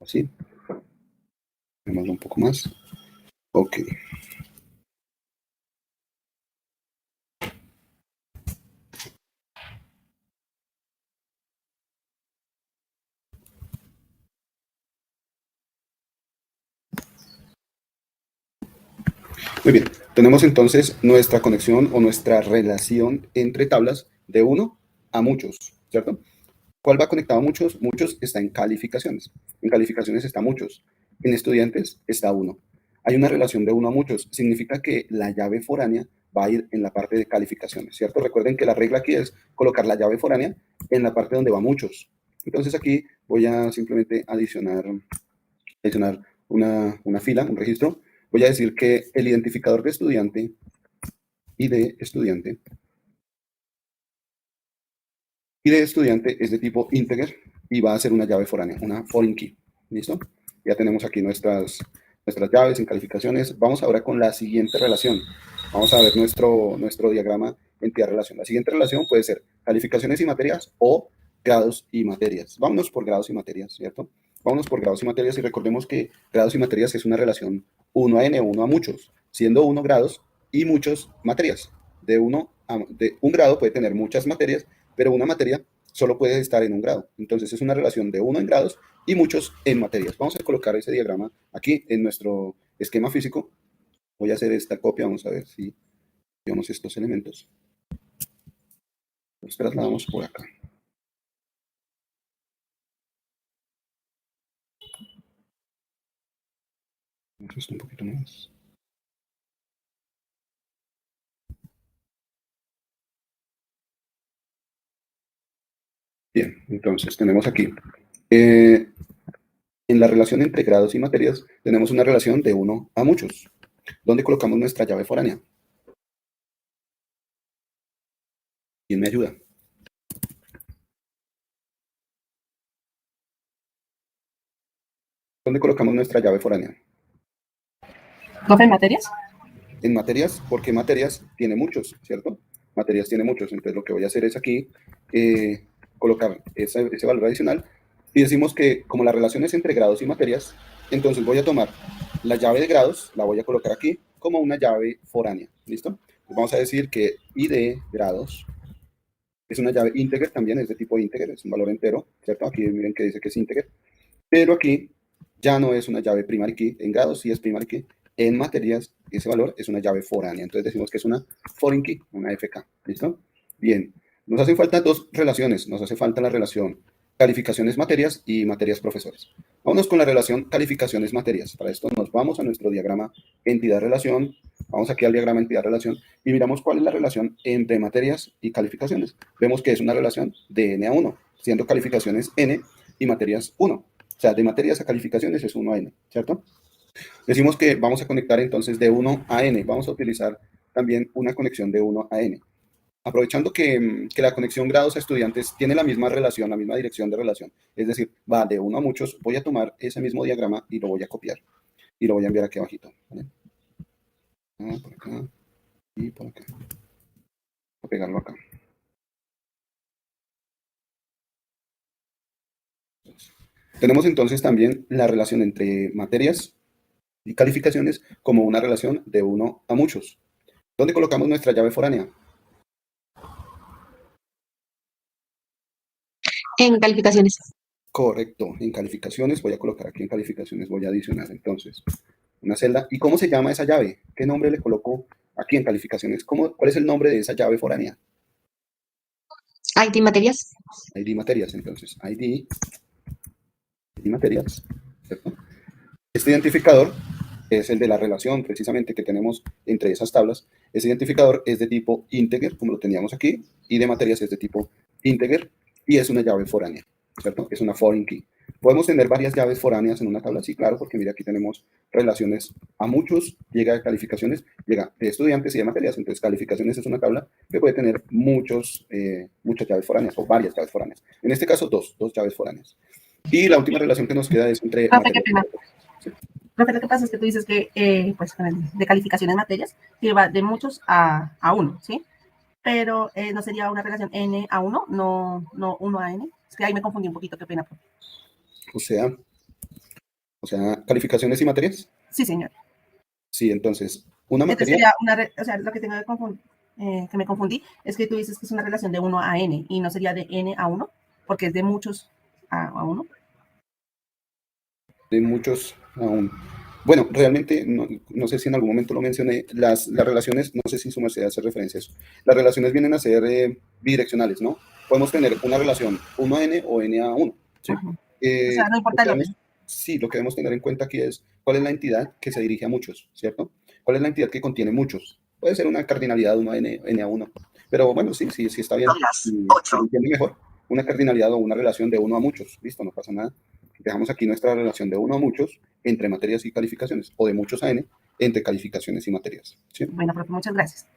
Así. Vamos un poco más. Ok. Muy bien, tenemos entonces nuestra conexión o nuestra relación entre tablas de 1 a muchos, ¿cierto? ¿Cuál va conectado a muchos? Muchos está en calificaciones. En calificaciones está muchos. En estudiantes está 1. Hay una relación de 1 a muchos. Significa que la llave foránea va a ir en la parte de calificaciones, ¿cierto? Recuerden que la regla aquí es colocar la llave foránea en la parte donde va muchos. Entonces aquí voy a simplemente adicionar una fila, un registro. Voy a decir que el identificador de estudiante y de estudiante es de tipo integer y va a ser una llave foránea, una foreign key. ¿Listo? Ya tenemos aquí nuestras llaves en calificaciones. Vamos ahora con la siguiente relación. Vamos a ver nuestro diagrama entidad-relación. La siguiente relación puede ser calificaciones y materias o grados y materias. Vámonos por grados y materias, ¿cierto? Vámonos por grados y materias y recordemos que grados y materias es una relación 1 a n, 1 a muchos, siendo 1 grados y muchos materias. De un grado puede tener muchas materias, pero una materia solo puede estar en un grado. Entonces es una relación de 1 en grados y muchos en materias. Vamos a colocar ese diagrama aquí en nuestro esquema físico. Voy a hacer esta copia, vamos a ver si vemos estos elementos. Los trasladamos por acá. Esto un poquito más. Bien, entonces tenemos aquí. En la relación entre grados y materias tenemos una relación de 1 a muchos. ¿Dónde colocamos nuestra llave foránea? ¿Quién me ayuda? ¿Dónde colocamos nuestra llave foránea? ¿Profe, en materias? En materias, porque materias tiene muchos, ¿cierto? Materias tiene muchos, entonces lo que voy a hacer es aquí colocar ese valor adicional y decimos que como la relación es entre grados y materias, entonces voy a tomar la llave de grados, la voy a colocar aquí como una llave foránea, ¿listo? Entonces vamos a decir que I de grados es una llave integer también, es de tipo integer, es un valor entero, ¿cierto? Aquí miren que dice que es integer, pero aquí ya no es una llave primary key, en grados sí es primary key, en materias ese valor es una llave foránea, entonces decimos que es una foreign key, una FK, ¿listo? Bien, nos hacen falta dos relaciones, nos hace falta la relación calificaciones materias y materias profesores. Vámonos con la relación calificaciones materias, para esto nos vamos a nuestro diagrama entidad-relación, vamos aquí al diagrama entidad-relación y miramos cuál es la relación entre materias y calificaciones. Vemos que es una relación de n a 1, siendo calificaciones n y materias 1. O sea, de materias a calificaciones es 1 a n, ¿cierto? Decimos que vamos a conectar entonces de 1 a n. Vamos a utilizar también una conexión de 1 a n. Aprovechando que la conexión grados a estudiantes tiene la misma relación, la misma dirección de relación. Es decir, va de 1 a muchos. Voy a tomar ese mismo diagrama y lo voy a copiar. Y lo voy a enviar aquí abajito. ¿Vale? Por acá y por acá. Voy a pegarlo acá. Tenemos entonces también la relación entre materias y calificaciones como una relación de 1 a muchos. ¿Dónde colocamos nuestra llave foránea? En calificaciones. Correcto, en calificaciones. Voy a colocar aquí en calificaciones, voy a adicionar entonces una celda. ¿Y cómo se llama esa llave? ¿Qué nombre le coloco aquí en calificaciones? ¿Cuál es el nombre de esa llave foránea? IT materias. ID materias, entonces. ID materias, ¿cierto? Este identificador es el de la relación precisamente que tenemos entre esas tablas. Ese identificador es de tipo integer, como lo teníamos aquí, y de materias es de tipo integer y es una llave foránea, ¿cierto? Es una foreign key. ¿Podemos tener varias llaves foráneas en una tabla? Sí, claro, porque mira, aquí tenemos relaciones a muchos, llega de calificaciones, llega de estudiantes y de materias. Entonces, calificaciones es una tabla que puede tener muchas llaves foráneas o varias llaves foráneas. En este caso, dos llaves foráneas. Y la última relación que nos queda es entre Profe, qué materias. pena. Profe, lo que pasa es que tú dices que pues, con el de calificaciones materias, que va de muchos a 1, ¿sí? pero no sería una relación N a 1, no 1 a N. Es que ahí me confundí un poquito, qué pena. O sea, calificaciones y materias. Sí, señor. Sí, entonces, una Entonces materia, sería o sea, lo que tengo que me confundí es que tú dices que es una relación de 1 a N y no sería de N a 1, porque es de muchos a 1. de muchos aún. Bueno, realmente, no sé si en algún momento lo mencioné, las relaciones, no sé si su merced hace referencia a eso, las relaciones vienen a ser bidireccionales, ¿no? Podemos tener una relación 1 a n o n a 1, ¿sí? O sea, no importa el orden. Sí, lo que debemos tener en cuenta aquí es cuál es la entidad que se dirige a muchos, ¿cierto? ¿Cuál es la entidad que contiene muchos? Puede ser una cardinalidad 1 a n, n a 1, pero bueno, sí está bien. Si se entiende mejor, una cardinalidad o una relación de 1 a muchos, listo, no pasa nada. Dejamos aquí nuestra relación de 1 a muchos entre materias y calificaciones, o de muchos a n entre calificaciones y materias. ¿Sí? Bueno, profe, muchas gracias.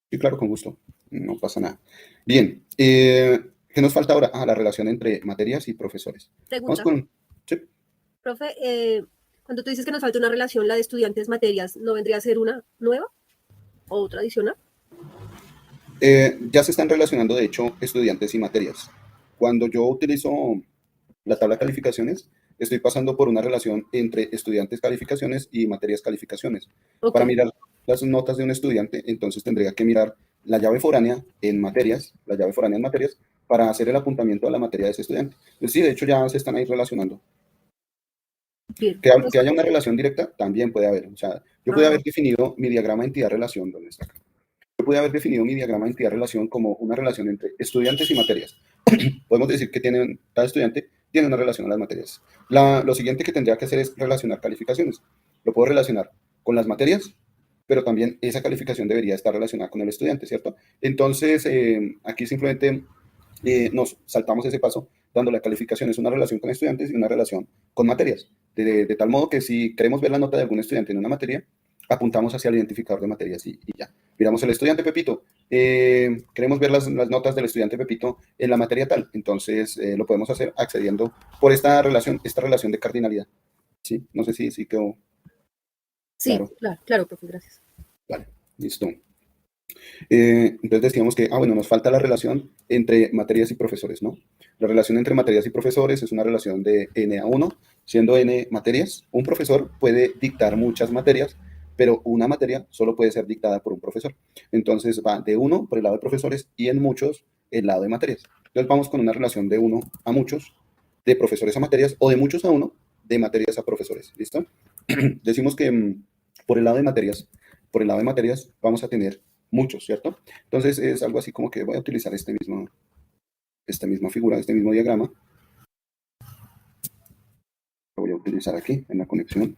Sí, claro, con gusto. No pasa nada. Bien, ¿qué nos falta ahora? La relación entre materias y profesores. Pregunta. Vamos con... Sí. Profe, cuando tú dices que nos falta una relación, la de estudiantes-materias, ¿no vendría a ser una nueva o otra adicional? Ya se están relacionando, de hecho, estudiantes y materias. Cuando yo utilizo la tabla de calificaciones, estoy pasando por una relación entre estudiantes calificaciones y materias calificaciones. Okay. Para mirar las notas de un estudiante, entonces tendría que mirar la llave foránea en materias, para hacer el apuntamiento a la materia de ese estudiante. Pues sí, de hecho ya se están ahí relacionando. Bien. Que haya una relación directa, también puede haber. O sea, yo pude haber definido mi diagrama entidad-relación, ¿dónde está acá? Yo pude haber definido mi diagrama entidad-relación como una relación entre estudiantes y materias. Podemos decir que cada estudiante tiene una relación a las materias. Lo siguiente que tendría que hacer es relacionar calificaciones. Lo puedo relacionar con las materias, pero también esa calificación debería estar relacionada con el estudiante, ¿cierto? Entonces, aquí simplemente nos saltamos ese paso, dando la calificación es una relación con estudiantes y una relación con materias. De tal modo que si queremos ver la nota de algún estudiante en una materia, apuntamos hacia el identificador de materias y ya. Miramos el estudiante Pepito, queremos ver las notas del estudiante Pepito en la materia tal, entonces lo podemos hacer accediendo por esta relación de cardinalidad. ¿Sí? No sé si quedó claro. Sí, claro, profe, gracias. Vale, listo. Entonces decíamos que, bueno, nos falta la relación entre materias y profesores, ¿no? La relación entre materias y profesores es una relación de n a 1, siendo n materias. Un profesor puede dictar muchas materias, pero una materia solo puede ser dictada por un profesor. Entonces va de 1 por el lado de profesores y en muchos el lado de materias. Entonces vamos con una relación de 1 a muchos, de profesores a materias, o de muchos a 1, de materias a profesores. ¿Listo? Decimos que por el lado de materias vamos a tener muchos, ¿cierto? Entonces es algo así como que voy a utilizar esta misma figura, este mismo diagrama. Lo voy a utilizar aquí en la conexión.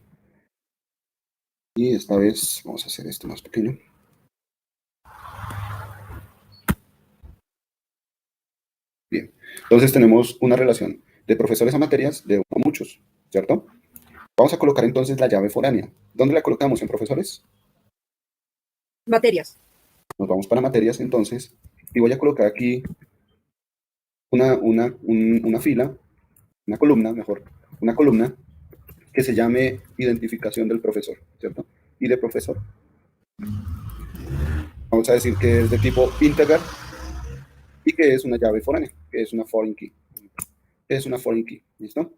Y esta vez vamos a hacer esto más pequeño. Bien, entonces tenemos una relación de profesores a materias de muchos, ¿cierto? Vamos a colocar entonces la llave foránea. ¿Dónde la colocamos? ¿En profesores? Materias. Nos vamos para materias entonces y voy a colocar aquí una fila, una columna que se llame identificación del profesor, ¿cierto? Y de profesor. Vamos a decir que es de tipo integer y que es una llave foránea, que es una foreign key. ¿Listo?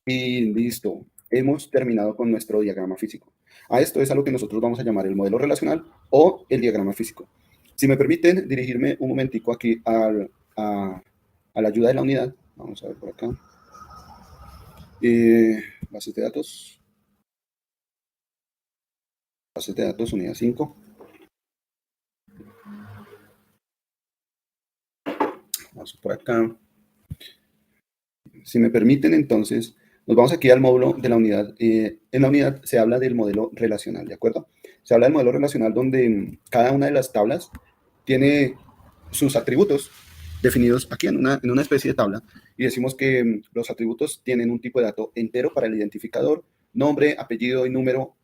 Y listo. Hemos terminado con nuestro diagrama físico. A esto es a lo que nosotros vamos a llamar el modelo relacional o el diagrama físico. Si me permiten dirigirme un momentico aquí a la ayuda de la unidad. Vamos a ver por acá. Bases de datos. Bases de datos, unidad 5. Vamos por acá. Si me permiten, entonces, nos vamos aquí al módulo de la unidad. En la unidad se habla del modelo relacional, ¿de acuerdo? Se habla del modelo relacional donde cada una de las tablas tiene sus atributos definidos aquí en una especie de tabla. Y decimos que los atributos tienen un tipo de dato entero para el identificador, nombre, apellido y número.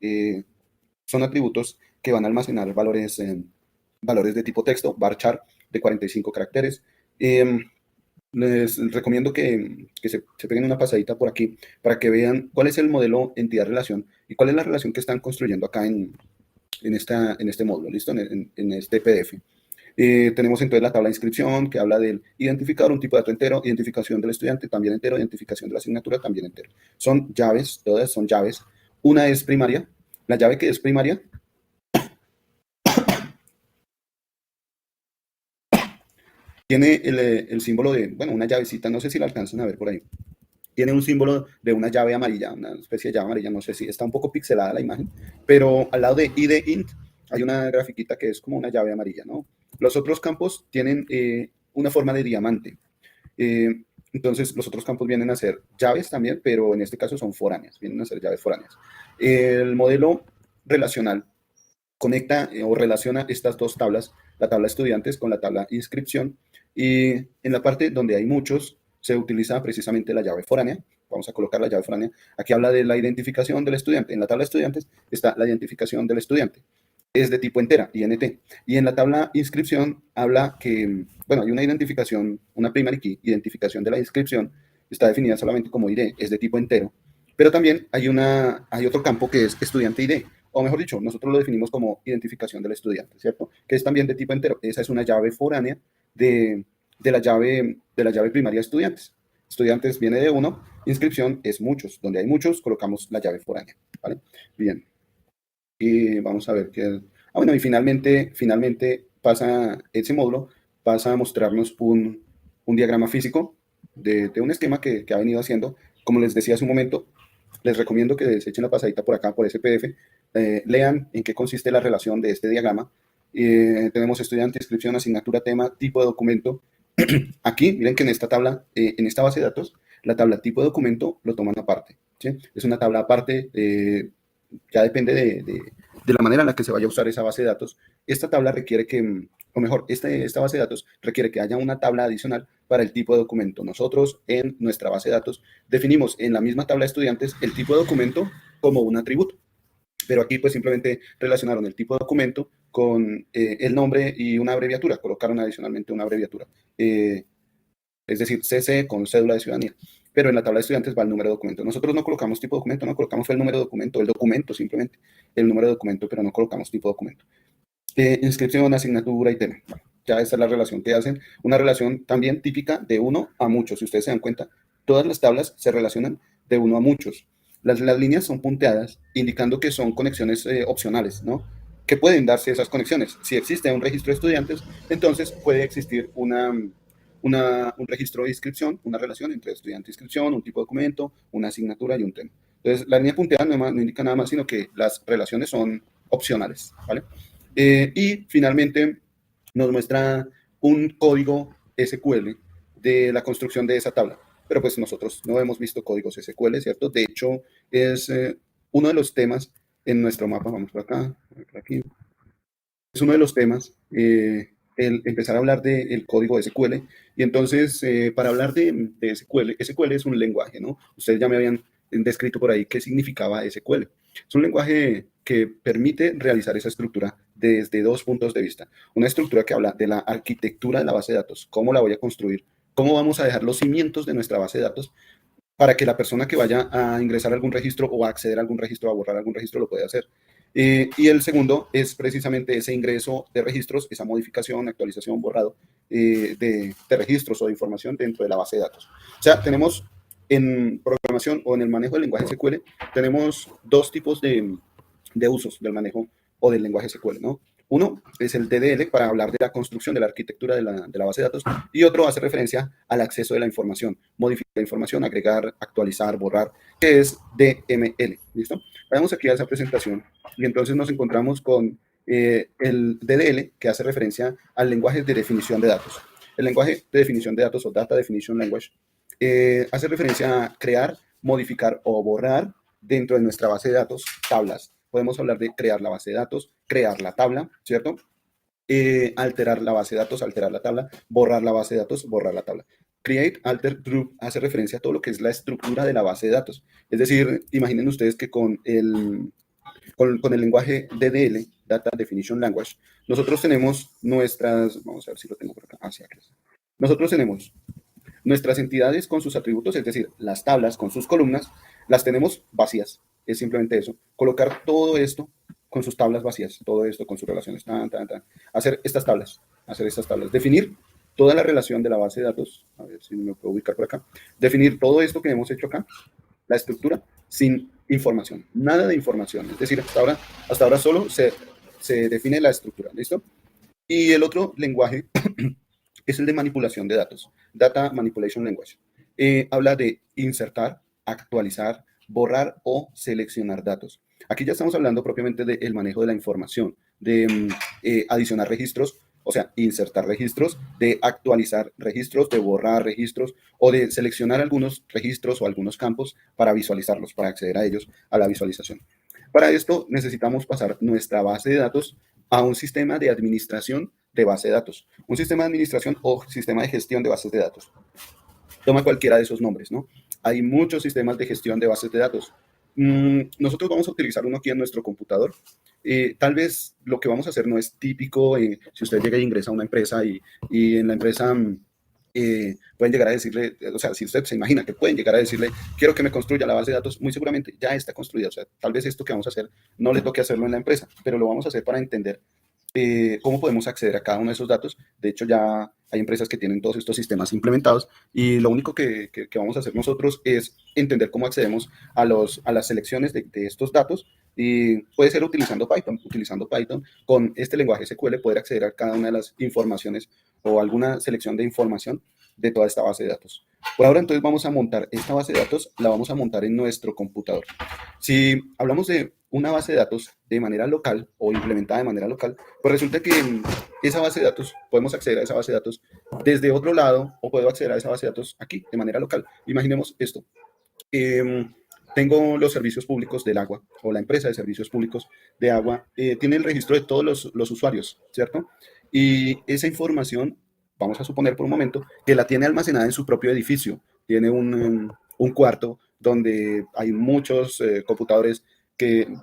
Son atributos que van a almacenar valores de tipo texto, varchar, de 45 caracteres. Les recomiendo que se peguen una pasadita por aquí para que vean cuál es el modelo entidad-relación y cuál es la relación que están construyendo acá en este módulo, ¿listo? En este PDF. Tenemos entonces la tabla de inscripción que habla del identificador, un tipo de dato entero, identificación del estudiante también entero, identificación de la asignatura también entero. Son llaves, todas son llaves. Una es primaria. La llave que es primaria tiene el símbolo de, bueno, una llavecita, no sé si la alcanzan a ver por ahí. Tiene un símbolo de una llave amarilla, una especie de llave amarilla, no sé si está un poco pixelada la imagen, pero al lado de ID int hay una grafiquita que es como una llave amarilla, ¿no? Los otros campos tienen una forma de diamante. Entonces, los otros campos vienen a ser llaves también, pero en este caso son foráneas, vienen a ser llaves foráneas. El modelo relacional conecta o relaciona estas dos tablas, la tabla estudiantes con la tabla inscripción, y en la parte donde hay muchos se utiliza precisamente la llave foránea. Vamos a colocar la llave foránea. Aquí habla de la identificación del estudiante. En la tabla de estudiantes está la identificación del estudiante. Es de tipo entera, INT. Y en la tabla inscripción habla que, bueno, hay una identificación, una primary key, identificación de la inscripción, está definida solamente como ID, es de tipo entero. Pero también hay otro campo que es estudiante ID, o mejor dicho, nosotros lo definimos como identificación del estudiante, ¿cierto? Que es también de tipo entero. Esa es una llave foránea de la llave primaria estudiantes. Estudiantes viene de uno, inscripción es muchos. Donde hay muchos, colocamos la llave foránea, ¿vale? Bien. Y vamos a ver qué... bueno, y finalmente pasa ese módulo, pasa a mostrarnos un diagrama físico de un esquema que ha venido haciendo. Como les decía hace un momento, les recomiendo que se echen la pasadita por acá, por ese PDF, lean en qué consiste la relación de este diagrama. Tenemos estudiante, inscripción, asignatura, tema, tipo de documento. Aquí, miren que en esta tabla, en esta base de datos, la tabla tipo de documento lo toman aparte, ¿sí? Es una tabla aparte, ya depende de la manera en la que se vaya a usar esa base de datos. Esta tabla requiere que, o mejor, esta base de datos requiere que haya una tabla adicional para el tipo de documento. Nosotros en nuestra base de datos definimos en la misma tabla de estudiantes el tipo de documento como un atributo. Pero aquí pues simplemente relacionaron el tipo de documento con el nombre y una abreviatura, colocaron adicionalmente una abreviatura. Es decir, CC con cédula de ciudadanía. Pero en la tabla de estudiantes va el número de documento. Nosotros no colocamos tipo de documento, no colocamos el número de documento, el documento simplemente, el número de documento, pero no colocamos tipo de documento. Inscripción, asignatura y tema. Bueno, ya esa es la relación que hacen. Una relación también típica de uno a muchos. Si ustedes se dan cuenta, todas las tablas se relacionan de uno a muchos. Las líneas son punteadas, indicando que son conexiones opcionales, ¿no? Que pueden darse esas conexiones. Si existe un registro de estudiantes, entonces puede existir un registro de inscripción, una relación entre estudiante e inscripción, un tipo de documento, una asignatura y un tema. Entonces, la línea punteada no indica nada más, sino que las relaciones son opcionales, ¿vale? Y finalmente nos muestra un código SQL de la construcción de esa tabla. Pero pues nosotros no hemos visto códigos SQL, ¿cierto? De hecho, es uno de los temas en nuestro mapa. Vamos por acá, por aquí. Es uno de los temas, el empezar a hablar del código SQL. Y entonces, para hablar de SQL, SQL es un lenguaje, ¿no? Ustedes ya me habían descrito por ahí qué significaba SQL. Es un lenguaje que permite realizar esa estructura desde dos puntos de vista. Una estructura que habla de la arquitectura de la base de datos, cómo la voy a construir, cómo vamos a dejar los cimientos de nuestra base de datos para que la persona que vaya a ingresar a algún registro o a acceder a algún registro, a borrar algún registro, lo pueda hacer. Y el segundo es precisamente ese ingreso de registros, esa modificación, actualización, borrado de registros o de información dentro de la base de datos. O sea, tenemos en programación o en el manejo del lenguaje SQL, tenemos dos tipos de usos del manejo o del lenguaje SQL, ¿no? Uno es el DDL para hablar de la construcción de la arquitectura de la base de datos y otro hace referencia al acceso de la información, modificar la información, agregar, actualizar, borrar, que es DML, ¿listo? Vamos aquí a esa presentación y entonces nos encontramos con el DDL que hace referencia al lenguaje de definición de datos. El lenguaje de definición de datos o Data Definition Language hace referencia a crear, modificar o borrar dentro de nuestra base de datos tablas. Podemos hablar de crear la base de datos, crear la tabla, ¿cierto? Alterar la base de datos, alterar la tabla, borrar la base de datos, borrar la tabla. Create, alter, group hace referencia a todo lo que es la estructura de la base de datos. Es decir, imaginen ustedes que con el lenguaje DDL, Data Definition Language, nosotros tenemos nuestras, vamos a ver si lo tengo por acá, hacia acá. Nosotros tenemos nuestras entidades con sus atributos, es decir, las tablas con sus columnas, las tenemos vacías. Es simplemente eso. Colocar todo esto con sus tablas vacías, todo esto con sus relaciones, hacer estas tablas. hacer estas tablas. Definir toda la relación de la base de datos, a ver si me puedo ubicar por acá, definir todo esto que hemos hecho acá, la estructura, sin información, nada de información. Es decir, hasta ahora solo se define la estructura, ¿listo? Y el otro lenguaje es el de manipulación de datos, Data Manipulation Language. Habla de insertar, actualizar, borrar o seleccionar datos. Aquí ya estamos hablando propiamente del manejo de la información, de adicionar registros, o sea, insertar registros, de actualizar registros, de borrar registros o de seleccionar algunos registros o algunos campos para visualizarlos, para acceder a ellos, a la visualización. Para esto necesitamos pasar nuestra base de datos a un sistema de administración de base de datos, un sistema de administración o sistema de gestión de bases de datos. Toma cualquiera de esos nombres, ¿no? Hay muchos sistemas de gestión de bases de datos. Nosotros vamos a utilizar uno aquí en nuestro computador. Tal vez lo que vamos a hacer no es típico. Si usted llega e ingresa a una empresa y en la empresa pueden llegar a decirle, o sea, si usted se imagina que pueden llegar a decirle, quiero que me construya la base de datos, muy seguramente ya está construida. O sea, tal vez esto que vamos a hacer no le toque hacerlo en la empresa, pero lo vamos a hacer para entender cómo podemos acceder a cada uno de esos datos. De hecho, ya hay empresas que tienen todos estos sistemas implementados y lo único que vamos a hacer nosotros es entender cómo accedemos a las selecciones de estos datos, y puede ser utilizando Python con este lenguaje SQL, poder acceder a cada una de las informaciones o alguna selección de información de toda esta base de datos. Por ahora, entonces, vamos a montar esta base de datos, la vamos a montar en nuestro computador. Si hablamos de una base de datos de manera local o implementada de manera local, pues resulta que esa base de datos, podemos acceder a esa base de datos desde otro lado o puedo acceder a esa base de datos aquí de manera local. Imaginemos esto. Tengo los servicios públicos del agua, o la empresa de servicios públicos de agua tiene el registro de todos los usuarios, ¿cierto? Y esa información, vamos a suponer por un momento, que la tiene almacenada en su propio edificio. Tiene un cuarto donde hay muchos computadores,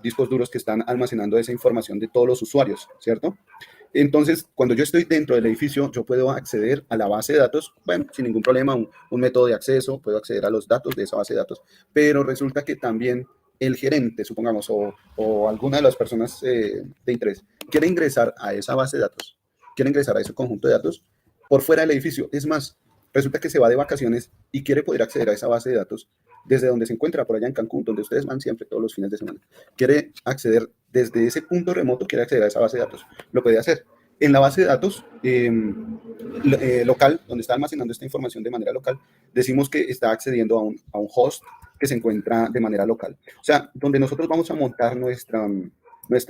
discos duros que están almacenando esa información de todos los usuarios, ¿cierto? Entonces, cuando yo estoy dentro del edificio, yo puedo acceder a la base de datos, bueno, sin ningún problema, un método de acceso, puedo acceder a los datos de esa base de datos, pero resulta que también el gerente, supongamos, o alguna de las personas de interés, quiere ingresar a esa base de datos, quiere ingresar a ese conjunto de datos por fuera del edificio. Es más, resulta que se va de vacaciones y quiere poder acceder a esa base de datos desde donde se encuentra, por allá en Cancún, donde ustedes van siempre todos los fines de semana. Quiere acceder desde ese punto remoto, quiere acceder a esa base de datos. Lo puede hacer. En la base de datos local, donde está almacenando esta información de manera local, decimos que está accediendo a un host que se encuentra de manera local. O sea, donde nosotros vamos a montar nuestra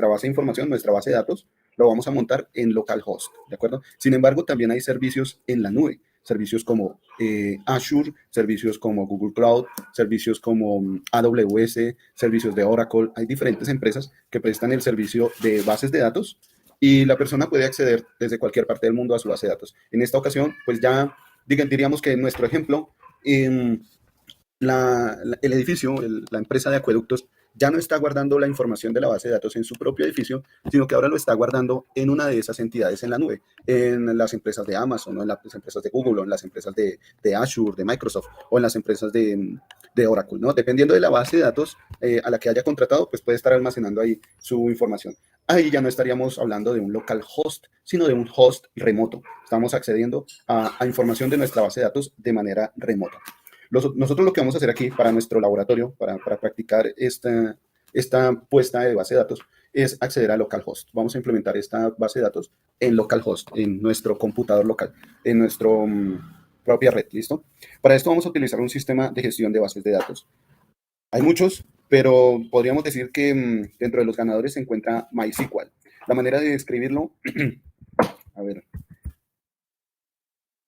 base de información, nuestra base de datos, lo vamos a montar en localhost, ¿de acuerdo? Sin embargo, también hay servicios en la nube, servicios como Azure, servicios como Google Cloud, servicios como AWS, servicios de Oracle. Hay diferentes empresas que prestan el servicio de bases de datos y la persona puede acceder desde cualquier parte del mundo a su base de datos. En esta ocasión, pues ya diríamos que en nuestro ejemplo, el edificio, la empresa de acueductos, ya no está guardando la información de la base de datos en su propio edificio, sino que ahora lo está guardando en una de esas entidades en la nube, en las empresas de Amazon, o en las empresas de Google, o en las empresas de Azure, de Microsoft, o en las empresas de Oracle, ¿no? Dependiendo de la base de datos a la que haya contratado, pues puede estar almacenando ahí su información. Ahí ya no estaríamos hablando de un local host, sino de un host remoto. Estamos accediendo a información de nuestra base de datos de manera remota. Nosotros lo que vamos a hacer aquí para nuestro laboratorio, para practicar esta puesta de base de datos, es acceder a localhost. Vamos a implementar esta base de datos en localhost, en nuestro computador local, en nuestra propia red, ¿listo? Para esto vamos a utilizar un sistema de gestión de bases de datos. Hay muchos, pero podríamos decir que dentro de los ganadores se encuentra MySQL. La manera de describirlo, a ver,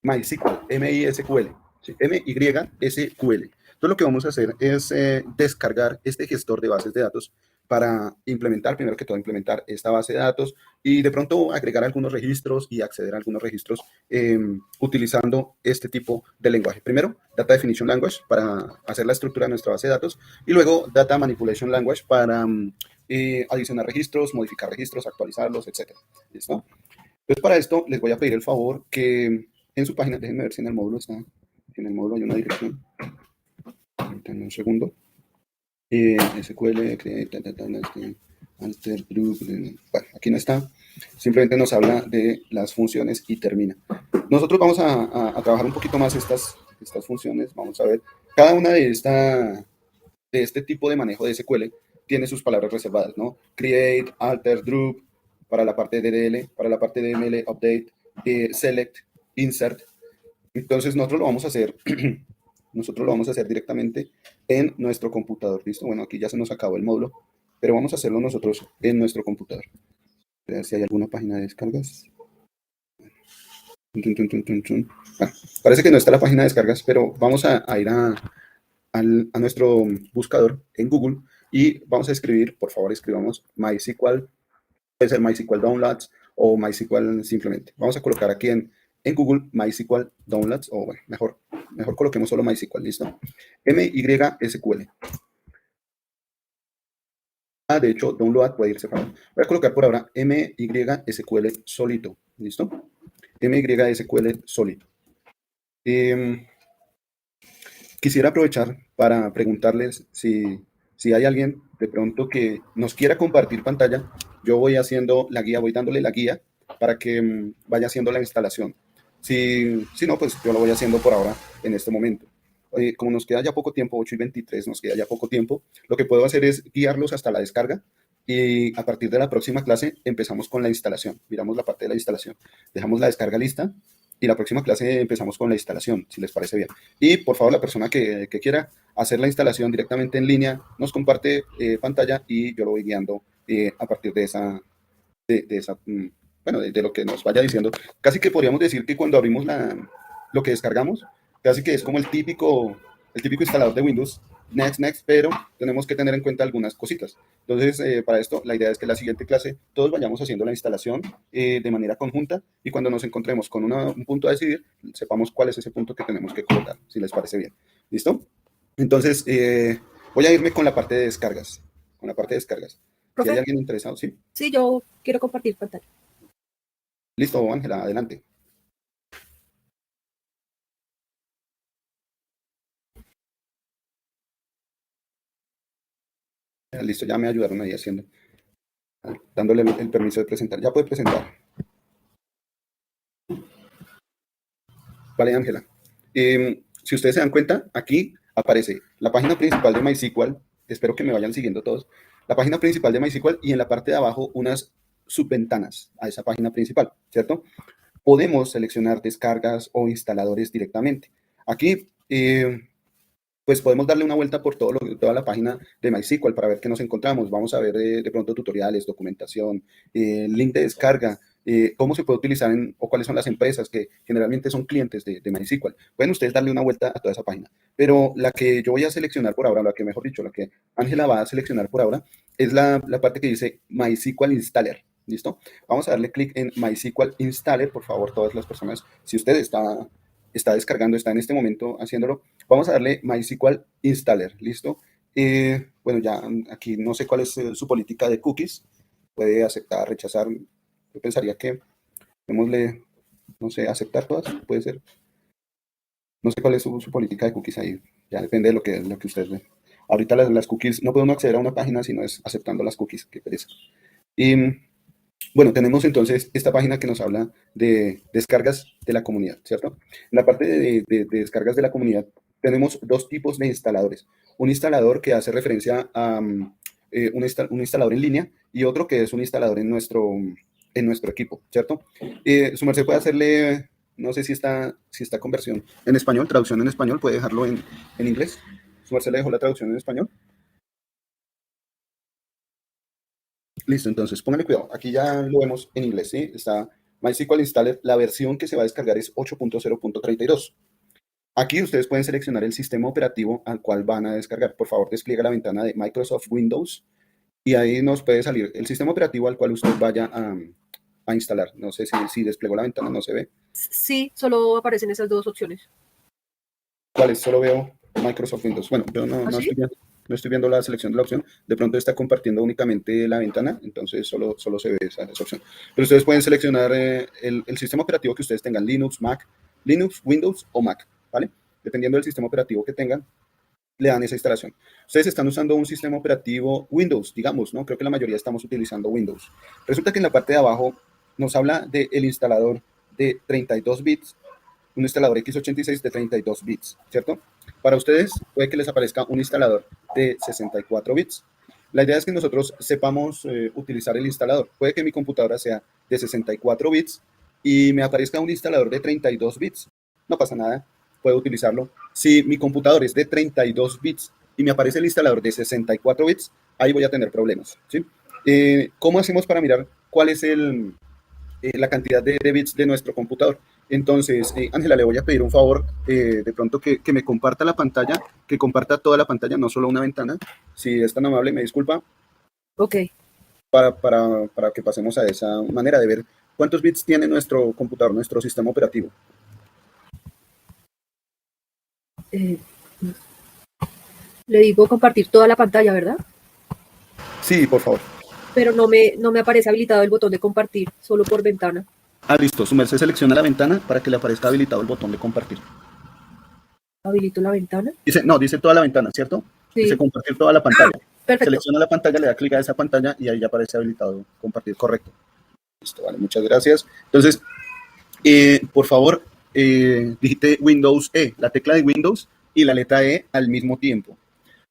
MySQL, M-I-S-Q-L. Sí, MYSQL. Entonces lo que vamos a hacer es descargar este gestor de bases de datos para implementar, primero que todo, implementar esta base de datos y de pronto agregar algunos registros y acceder a algunos registros utilizando este tipo de lenguaje. Primero, Data Definition Language para hacer la estructura de nuestra base de datos y luego Data Manipulation Language para adicionar registros, modificar registros, actualizarlos, etc. ¿Listo? Entonces para esto les voy a pedir el favor que en su página, déjenme ver si en el módulo está. En el módulo hay una dirección. En un segundo. SQL, alter group. Bueno, aquí no está, simplemente nos habla de las funciones y termina. Nosotros vamos a trabajar un poquito más estas funciones, vamos a ver, cada una de este tipo de manejo de SQL tiene sus palabras reservadas, ¿no? Create, alter, drop, para la parte de DDL, para la parte de ML, update, select, insert. Entonces nosotros lo vamos a hacer, directamente en nuestro computador, ¿listo? Bueno, aquí ya se nos acabó el módulo, pero vamos a hacerlo nosotros en nuestro computador. A ver si hay alguna página de descargas. Bueno, parece que no está la página de descargas, pero vamos a ir a nuestro buscador en Google y vamos a escribir, por favor, escribamos MySQL, puede ser MySQL Downloads o MySQL simplemente. Vamos a colocar aquí en Google MySQL Downloads, o bueno, mejor coloquemos solo MySQL, ¿listo? MySQL. De hecho, Download puede ir separado. Voy a colocar por ahora MySQL solito, ¿listo? MySQL solito. Quisiera aprovechar para preguntarles si hay alguien de pronto que nos quiera compartir pantalla. Yo voy haciendo la guía, voy dándole la guía para que vaya haciendo la instalación. Si no, pues yo lo voy haciendo por ahora en este momento. Como nos queda ya poco tiempo, 8:23, nos queda ya poco tiempo, lo que puedo hacer es guiarlos hasta la descarga y a partir de la próxima clase empezamos con la instalación. Miramos la parte de la instalación, dejamos la descarga lista y la próxima clase empezamos con la instalación, si les parece bien. Y por favor, la persona que quiera hacer la instalación directamente en línea, nos comparte pantalla y yo lo voy guiando a partir de esa, bueno, de lo que nos vaya diciendo. Casi que podríamos decir que cuando abrimos lo que descargamos, casi que es como el típico instalador de Windows, next, pero tenemos que tener en cuenta algunas cositas. Entonces, para esto, la idea es que en la siguiente clase todos vayamos haciendo la instalación de manera conjunta y cuando nos encontremos con un punto a decidir, sepamos cuál es ese punto que tenemos que colocar, si les parece bien. ¿Listo? Entonces, voy a irme con la parte de descargas. Si hay alguien interesado, ¿sí? Sí, yo quiero compartir pantalla. Listo, Ángela, adelante. Listo, ya me ayudaron ahí haciendo, dándole el permiso de presentar. Ya puede presentar. Vale, Ángela. Si ustedes se dan cuenta, aquí aparece la página principal de MySQL. Espero que me vayan siguiendo todos. La página principal de MySQL y en la parte de abajo unas subventanas a esa página principal, ¿cierto? Podemos seleccionar descargas o instaladores directamente. Aquí, pues podemos darle una vuelta por toda la página de MySQL para ver qué nos encontramos. Vamos a ver de pronto tutoriales, documentación, link de descarga, cómo se puede utilizar o cuáles son las empresas que generalmente son clientes de MySQL. Pueden ustedes darle una vuelta a toda esa página. Pero la que yo voy a seleccionar por ahora, la que Ángela va a seleccionar por ahora, es la parte que dice MySQL Installer. ¿Listo? Vamos a darle clic en MySQL Installer, por favor, todas las personas. Si usted está descargando, está en este momento haciéndolo, vamos a darle MySQL Installer, ¿listo? Bueno, ya aquí no sé cuál es su política de cookies, puede aceptar, rechazar, yo pensaría que, démosle, no sé, aceptar todas, puede ser. No sé cuál es su política de cookies ahí, ya depende de lo que ustedes ven. Ahorita las cookies, no puede uno acceder a una página si no es aceptando las cookies, qué pereza. Y bueno, tenemos entonces esta página que nos habla de descargas de la comunidad, ¿cierto? En la parte de descargas de la comunidad tenemos dos tipos de instaladores. Un instalador que hace referencia a un instalador en línea y otro que es un instalador en nuestro equipo, ¿cierto? Su merced puede hacerle, no sé si está conversión en español, traducción en español, puede dejarlo en inglés. Su merced le dejó la traducción en español. Listo, entonces póngale cuidado. Aquí ya lo vemos en inglés, ¿sí? Está MySQL Installer. La versión que se va a descargar es 8.0.32. Aquí ustedes pueden seleccionar el sistema operativo al cual van a descargar. Por favor, despliega la ventana de Microsoft Windows y ahí nos puede salir el sistema operativo al cual usted vaya a instalar. No sé si desplegó la ventana, no se ve. Sí, solo aparecen esas dos opciones. ¿Cuáles? Solo veo Microsoft Windows. Bueno, yo no estoy viendo la selección de la opción. De pronto está compartiendo únicamente la ventana, entonces solo se ve esa opción. Pero ustedes pueden seleccionar el sistema operativo que ustedes tengan, Linux, Windows o Mac, ¿vale? Dependiendo del sistema operativo que tengan, le dan esa instalación. Ustedes están usando un sistema operativo Windows, digamos, ¿no? Creo que la mayoría estamos utilizando Windows. Resulta que en la parte de abajo nos habla del instalador de 32 bits, un instalador x86 de 32 bits, ¿cierto? Para ustedes puede que les aparezca un instalador de 64 bits. La idea es que nosotros sepamos utilizar el instalador. Puede que mi computadora sea de 64 bits y me aparezca un instalador de 32 bits. No pasa nada, puedo utilizarlo. Si mi computador es de 32 bits y me aparece el instalador de 64 bits, ahí voy a tener problemas, ¿sí? ¿Cómo hacemos para mirar cuál es la cantidad de bits de nuestro computador? Entonces, Ángela, le voy a pedir un favor, de pronto que me comparta la pantalla, que comparta toda la pantalla, no solo una ventana. Si es tan amable, me disculpa, Ok. para que pasemos a esa manera de ver cuántos bits tiene nuestro computador, nuestro sistema operativo. Eh, le digo compartir toda la pantalla, ¿verdad? Sí, por favor. Pero no me aparece habilitado el botón de compartir, solo por ventana. Ah, listo. Su merced selecciona la ventana para que le aparezca habilitado el botón de compartir. ¿Habilito la ventana? Dice toda la ventana, ¿cierto? Sí. Dice compartir toda la pantalla. Perfecto. Selecciona la pantalla, le da clic a esa pantalla y ahí ya aparece habilitado compartir. Correcto. Listo, vale, muchas gracias. Entonces, por favor, digite Windows E, la tecla de Windows y la letra E al mismo tiempo.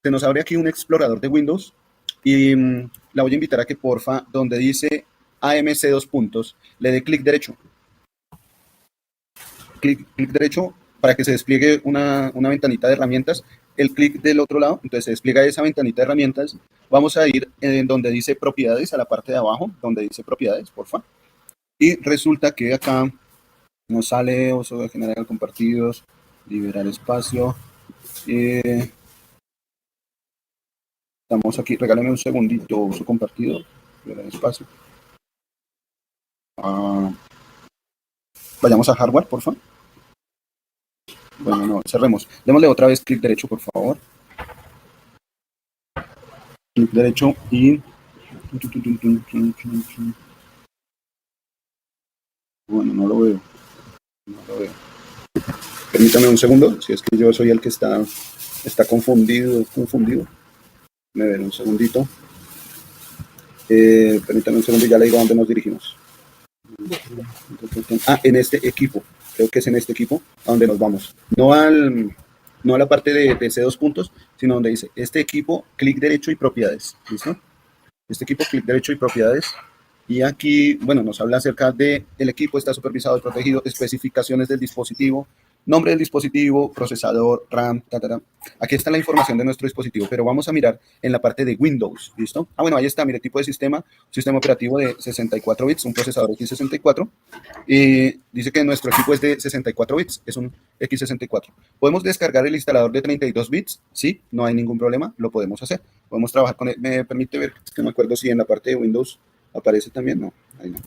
Se nos abre aquí un explorador de Windows y la voy a invitar a que, porfa, donde dice AMC dos puntos, le dé clic derecho. Clic derecho para que se despliegue una ventanita de herramientas. El clic del otro lado, entonces se despliega esa ventanita de herramientas. Vamos a ir en donde dice propiedades, a la parte de abajo, donde dice propiedades, porfa. Y resulta que acá nos sale uso de general compartidos, liberar espacio. Estamos aquí, regálame un segundito, uso compartido, liberar espacio. Vayamos a hardware, por favor. Bueno, no, cerremos. Démosle otra vez clic derecho, por favor. Clic derecho y... Bueno, no lo veo. Permítame un segundo, si es que yo soy el que está confundido. Me ven un segundito. Permítame un segundo y ya le digo a dónde nos dirigimos. En este equipo. Creo que es en este equipo a donde nos vamos. No a la parte de C2 puntos, sino donde dice este equipo, clic derecho y propiedades. ¿Listo? Este equipo, clic derecho y propiedades. Y aquí, bueno, nos habla acerca del equipo, está supervisado y protegido, especificaciones del dispositivo, nombre del dispositivo, procesador, RAM, Aquí está la información de nuestro dispositivo, pero vamos a mirar en la parte de Windows, ¿listo? Bueno, ahí está, mire, tipo de sistema, un sistema operativo de 64 bits, un procesador x64. Dice que nuestro equipo es de 64 bits, es un x64. ¿Podemos descargar el instalador de 32 bits? Sí, no hay ningún problema, lo podemos hacer. Podemos trabajar con él. Me permite ver, es que no me acuerdo si en la parte de Windows aparece también, no, ahí no.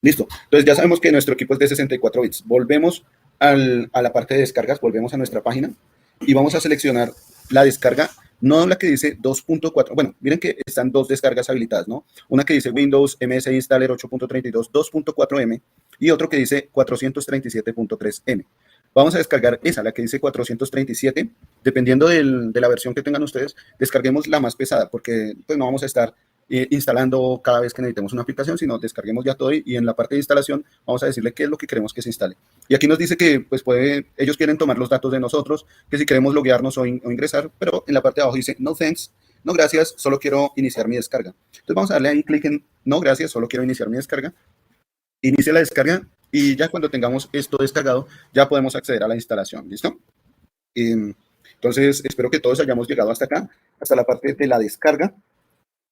Listo, entonces ya sabemos que nuestro equipo es de 64 bits. Volvemos a la parte de descargas, volvemos a nuestra página y vamos a seleccionar la descarga, no la que dice 2.4. Bueno, miren que están dos descargas habilitadas, ¿no? Una que dice Windows MS Installer 8.32 2.4M y otro que dice 437.3M. Vamos a descargar esa, la que dice 437. Dependiendo de la versión que tengan ustedes, descarguemos la más pesada, porque pues no vamos a estar instalando cada vez que necesitemos una aplicación, sino descarguemos ya todo y en la parte de instalación vamos a decirle qué es lo que queremos que se instale. Y aquí nos dice que pues ellos quieren tomar los datos de nosotros, que si queremos loguearnos o ingresar, pero en la parte de abajo dice no thanks, no gracias, solo quiero iniciar mi descarga. Entonces vamos a darle ahí clic en no gracias, solo quiero iniciar mi descarga. Inicia la descarga y ya cuando tengamos esto descargado, ya podemos acceder a la instalación, ¿listo? Entonces espero que todos hayamos llegado hasta acá, hasta la parte de la descarga.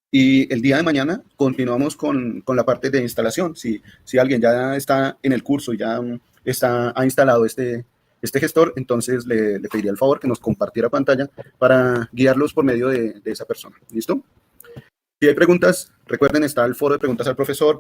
Y el día de mañana continuamos con la parte de instalación. Si alguien ya está en el curso y ya ha instalado este gestor, entonces le pediría el favor que nos compartiera pantalla para guiarlos por medio de esa persona. ¿Listo? Si hay preguntas, recuerden, está el foro de preguntas al profesor.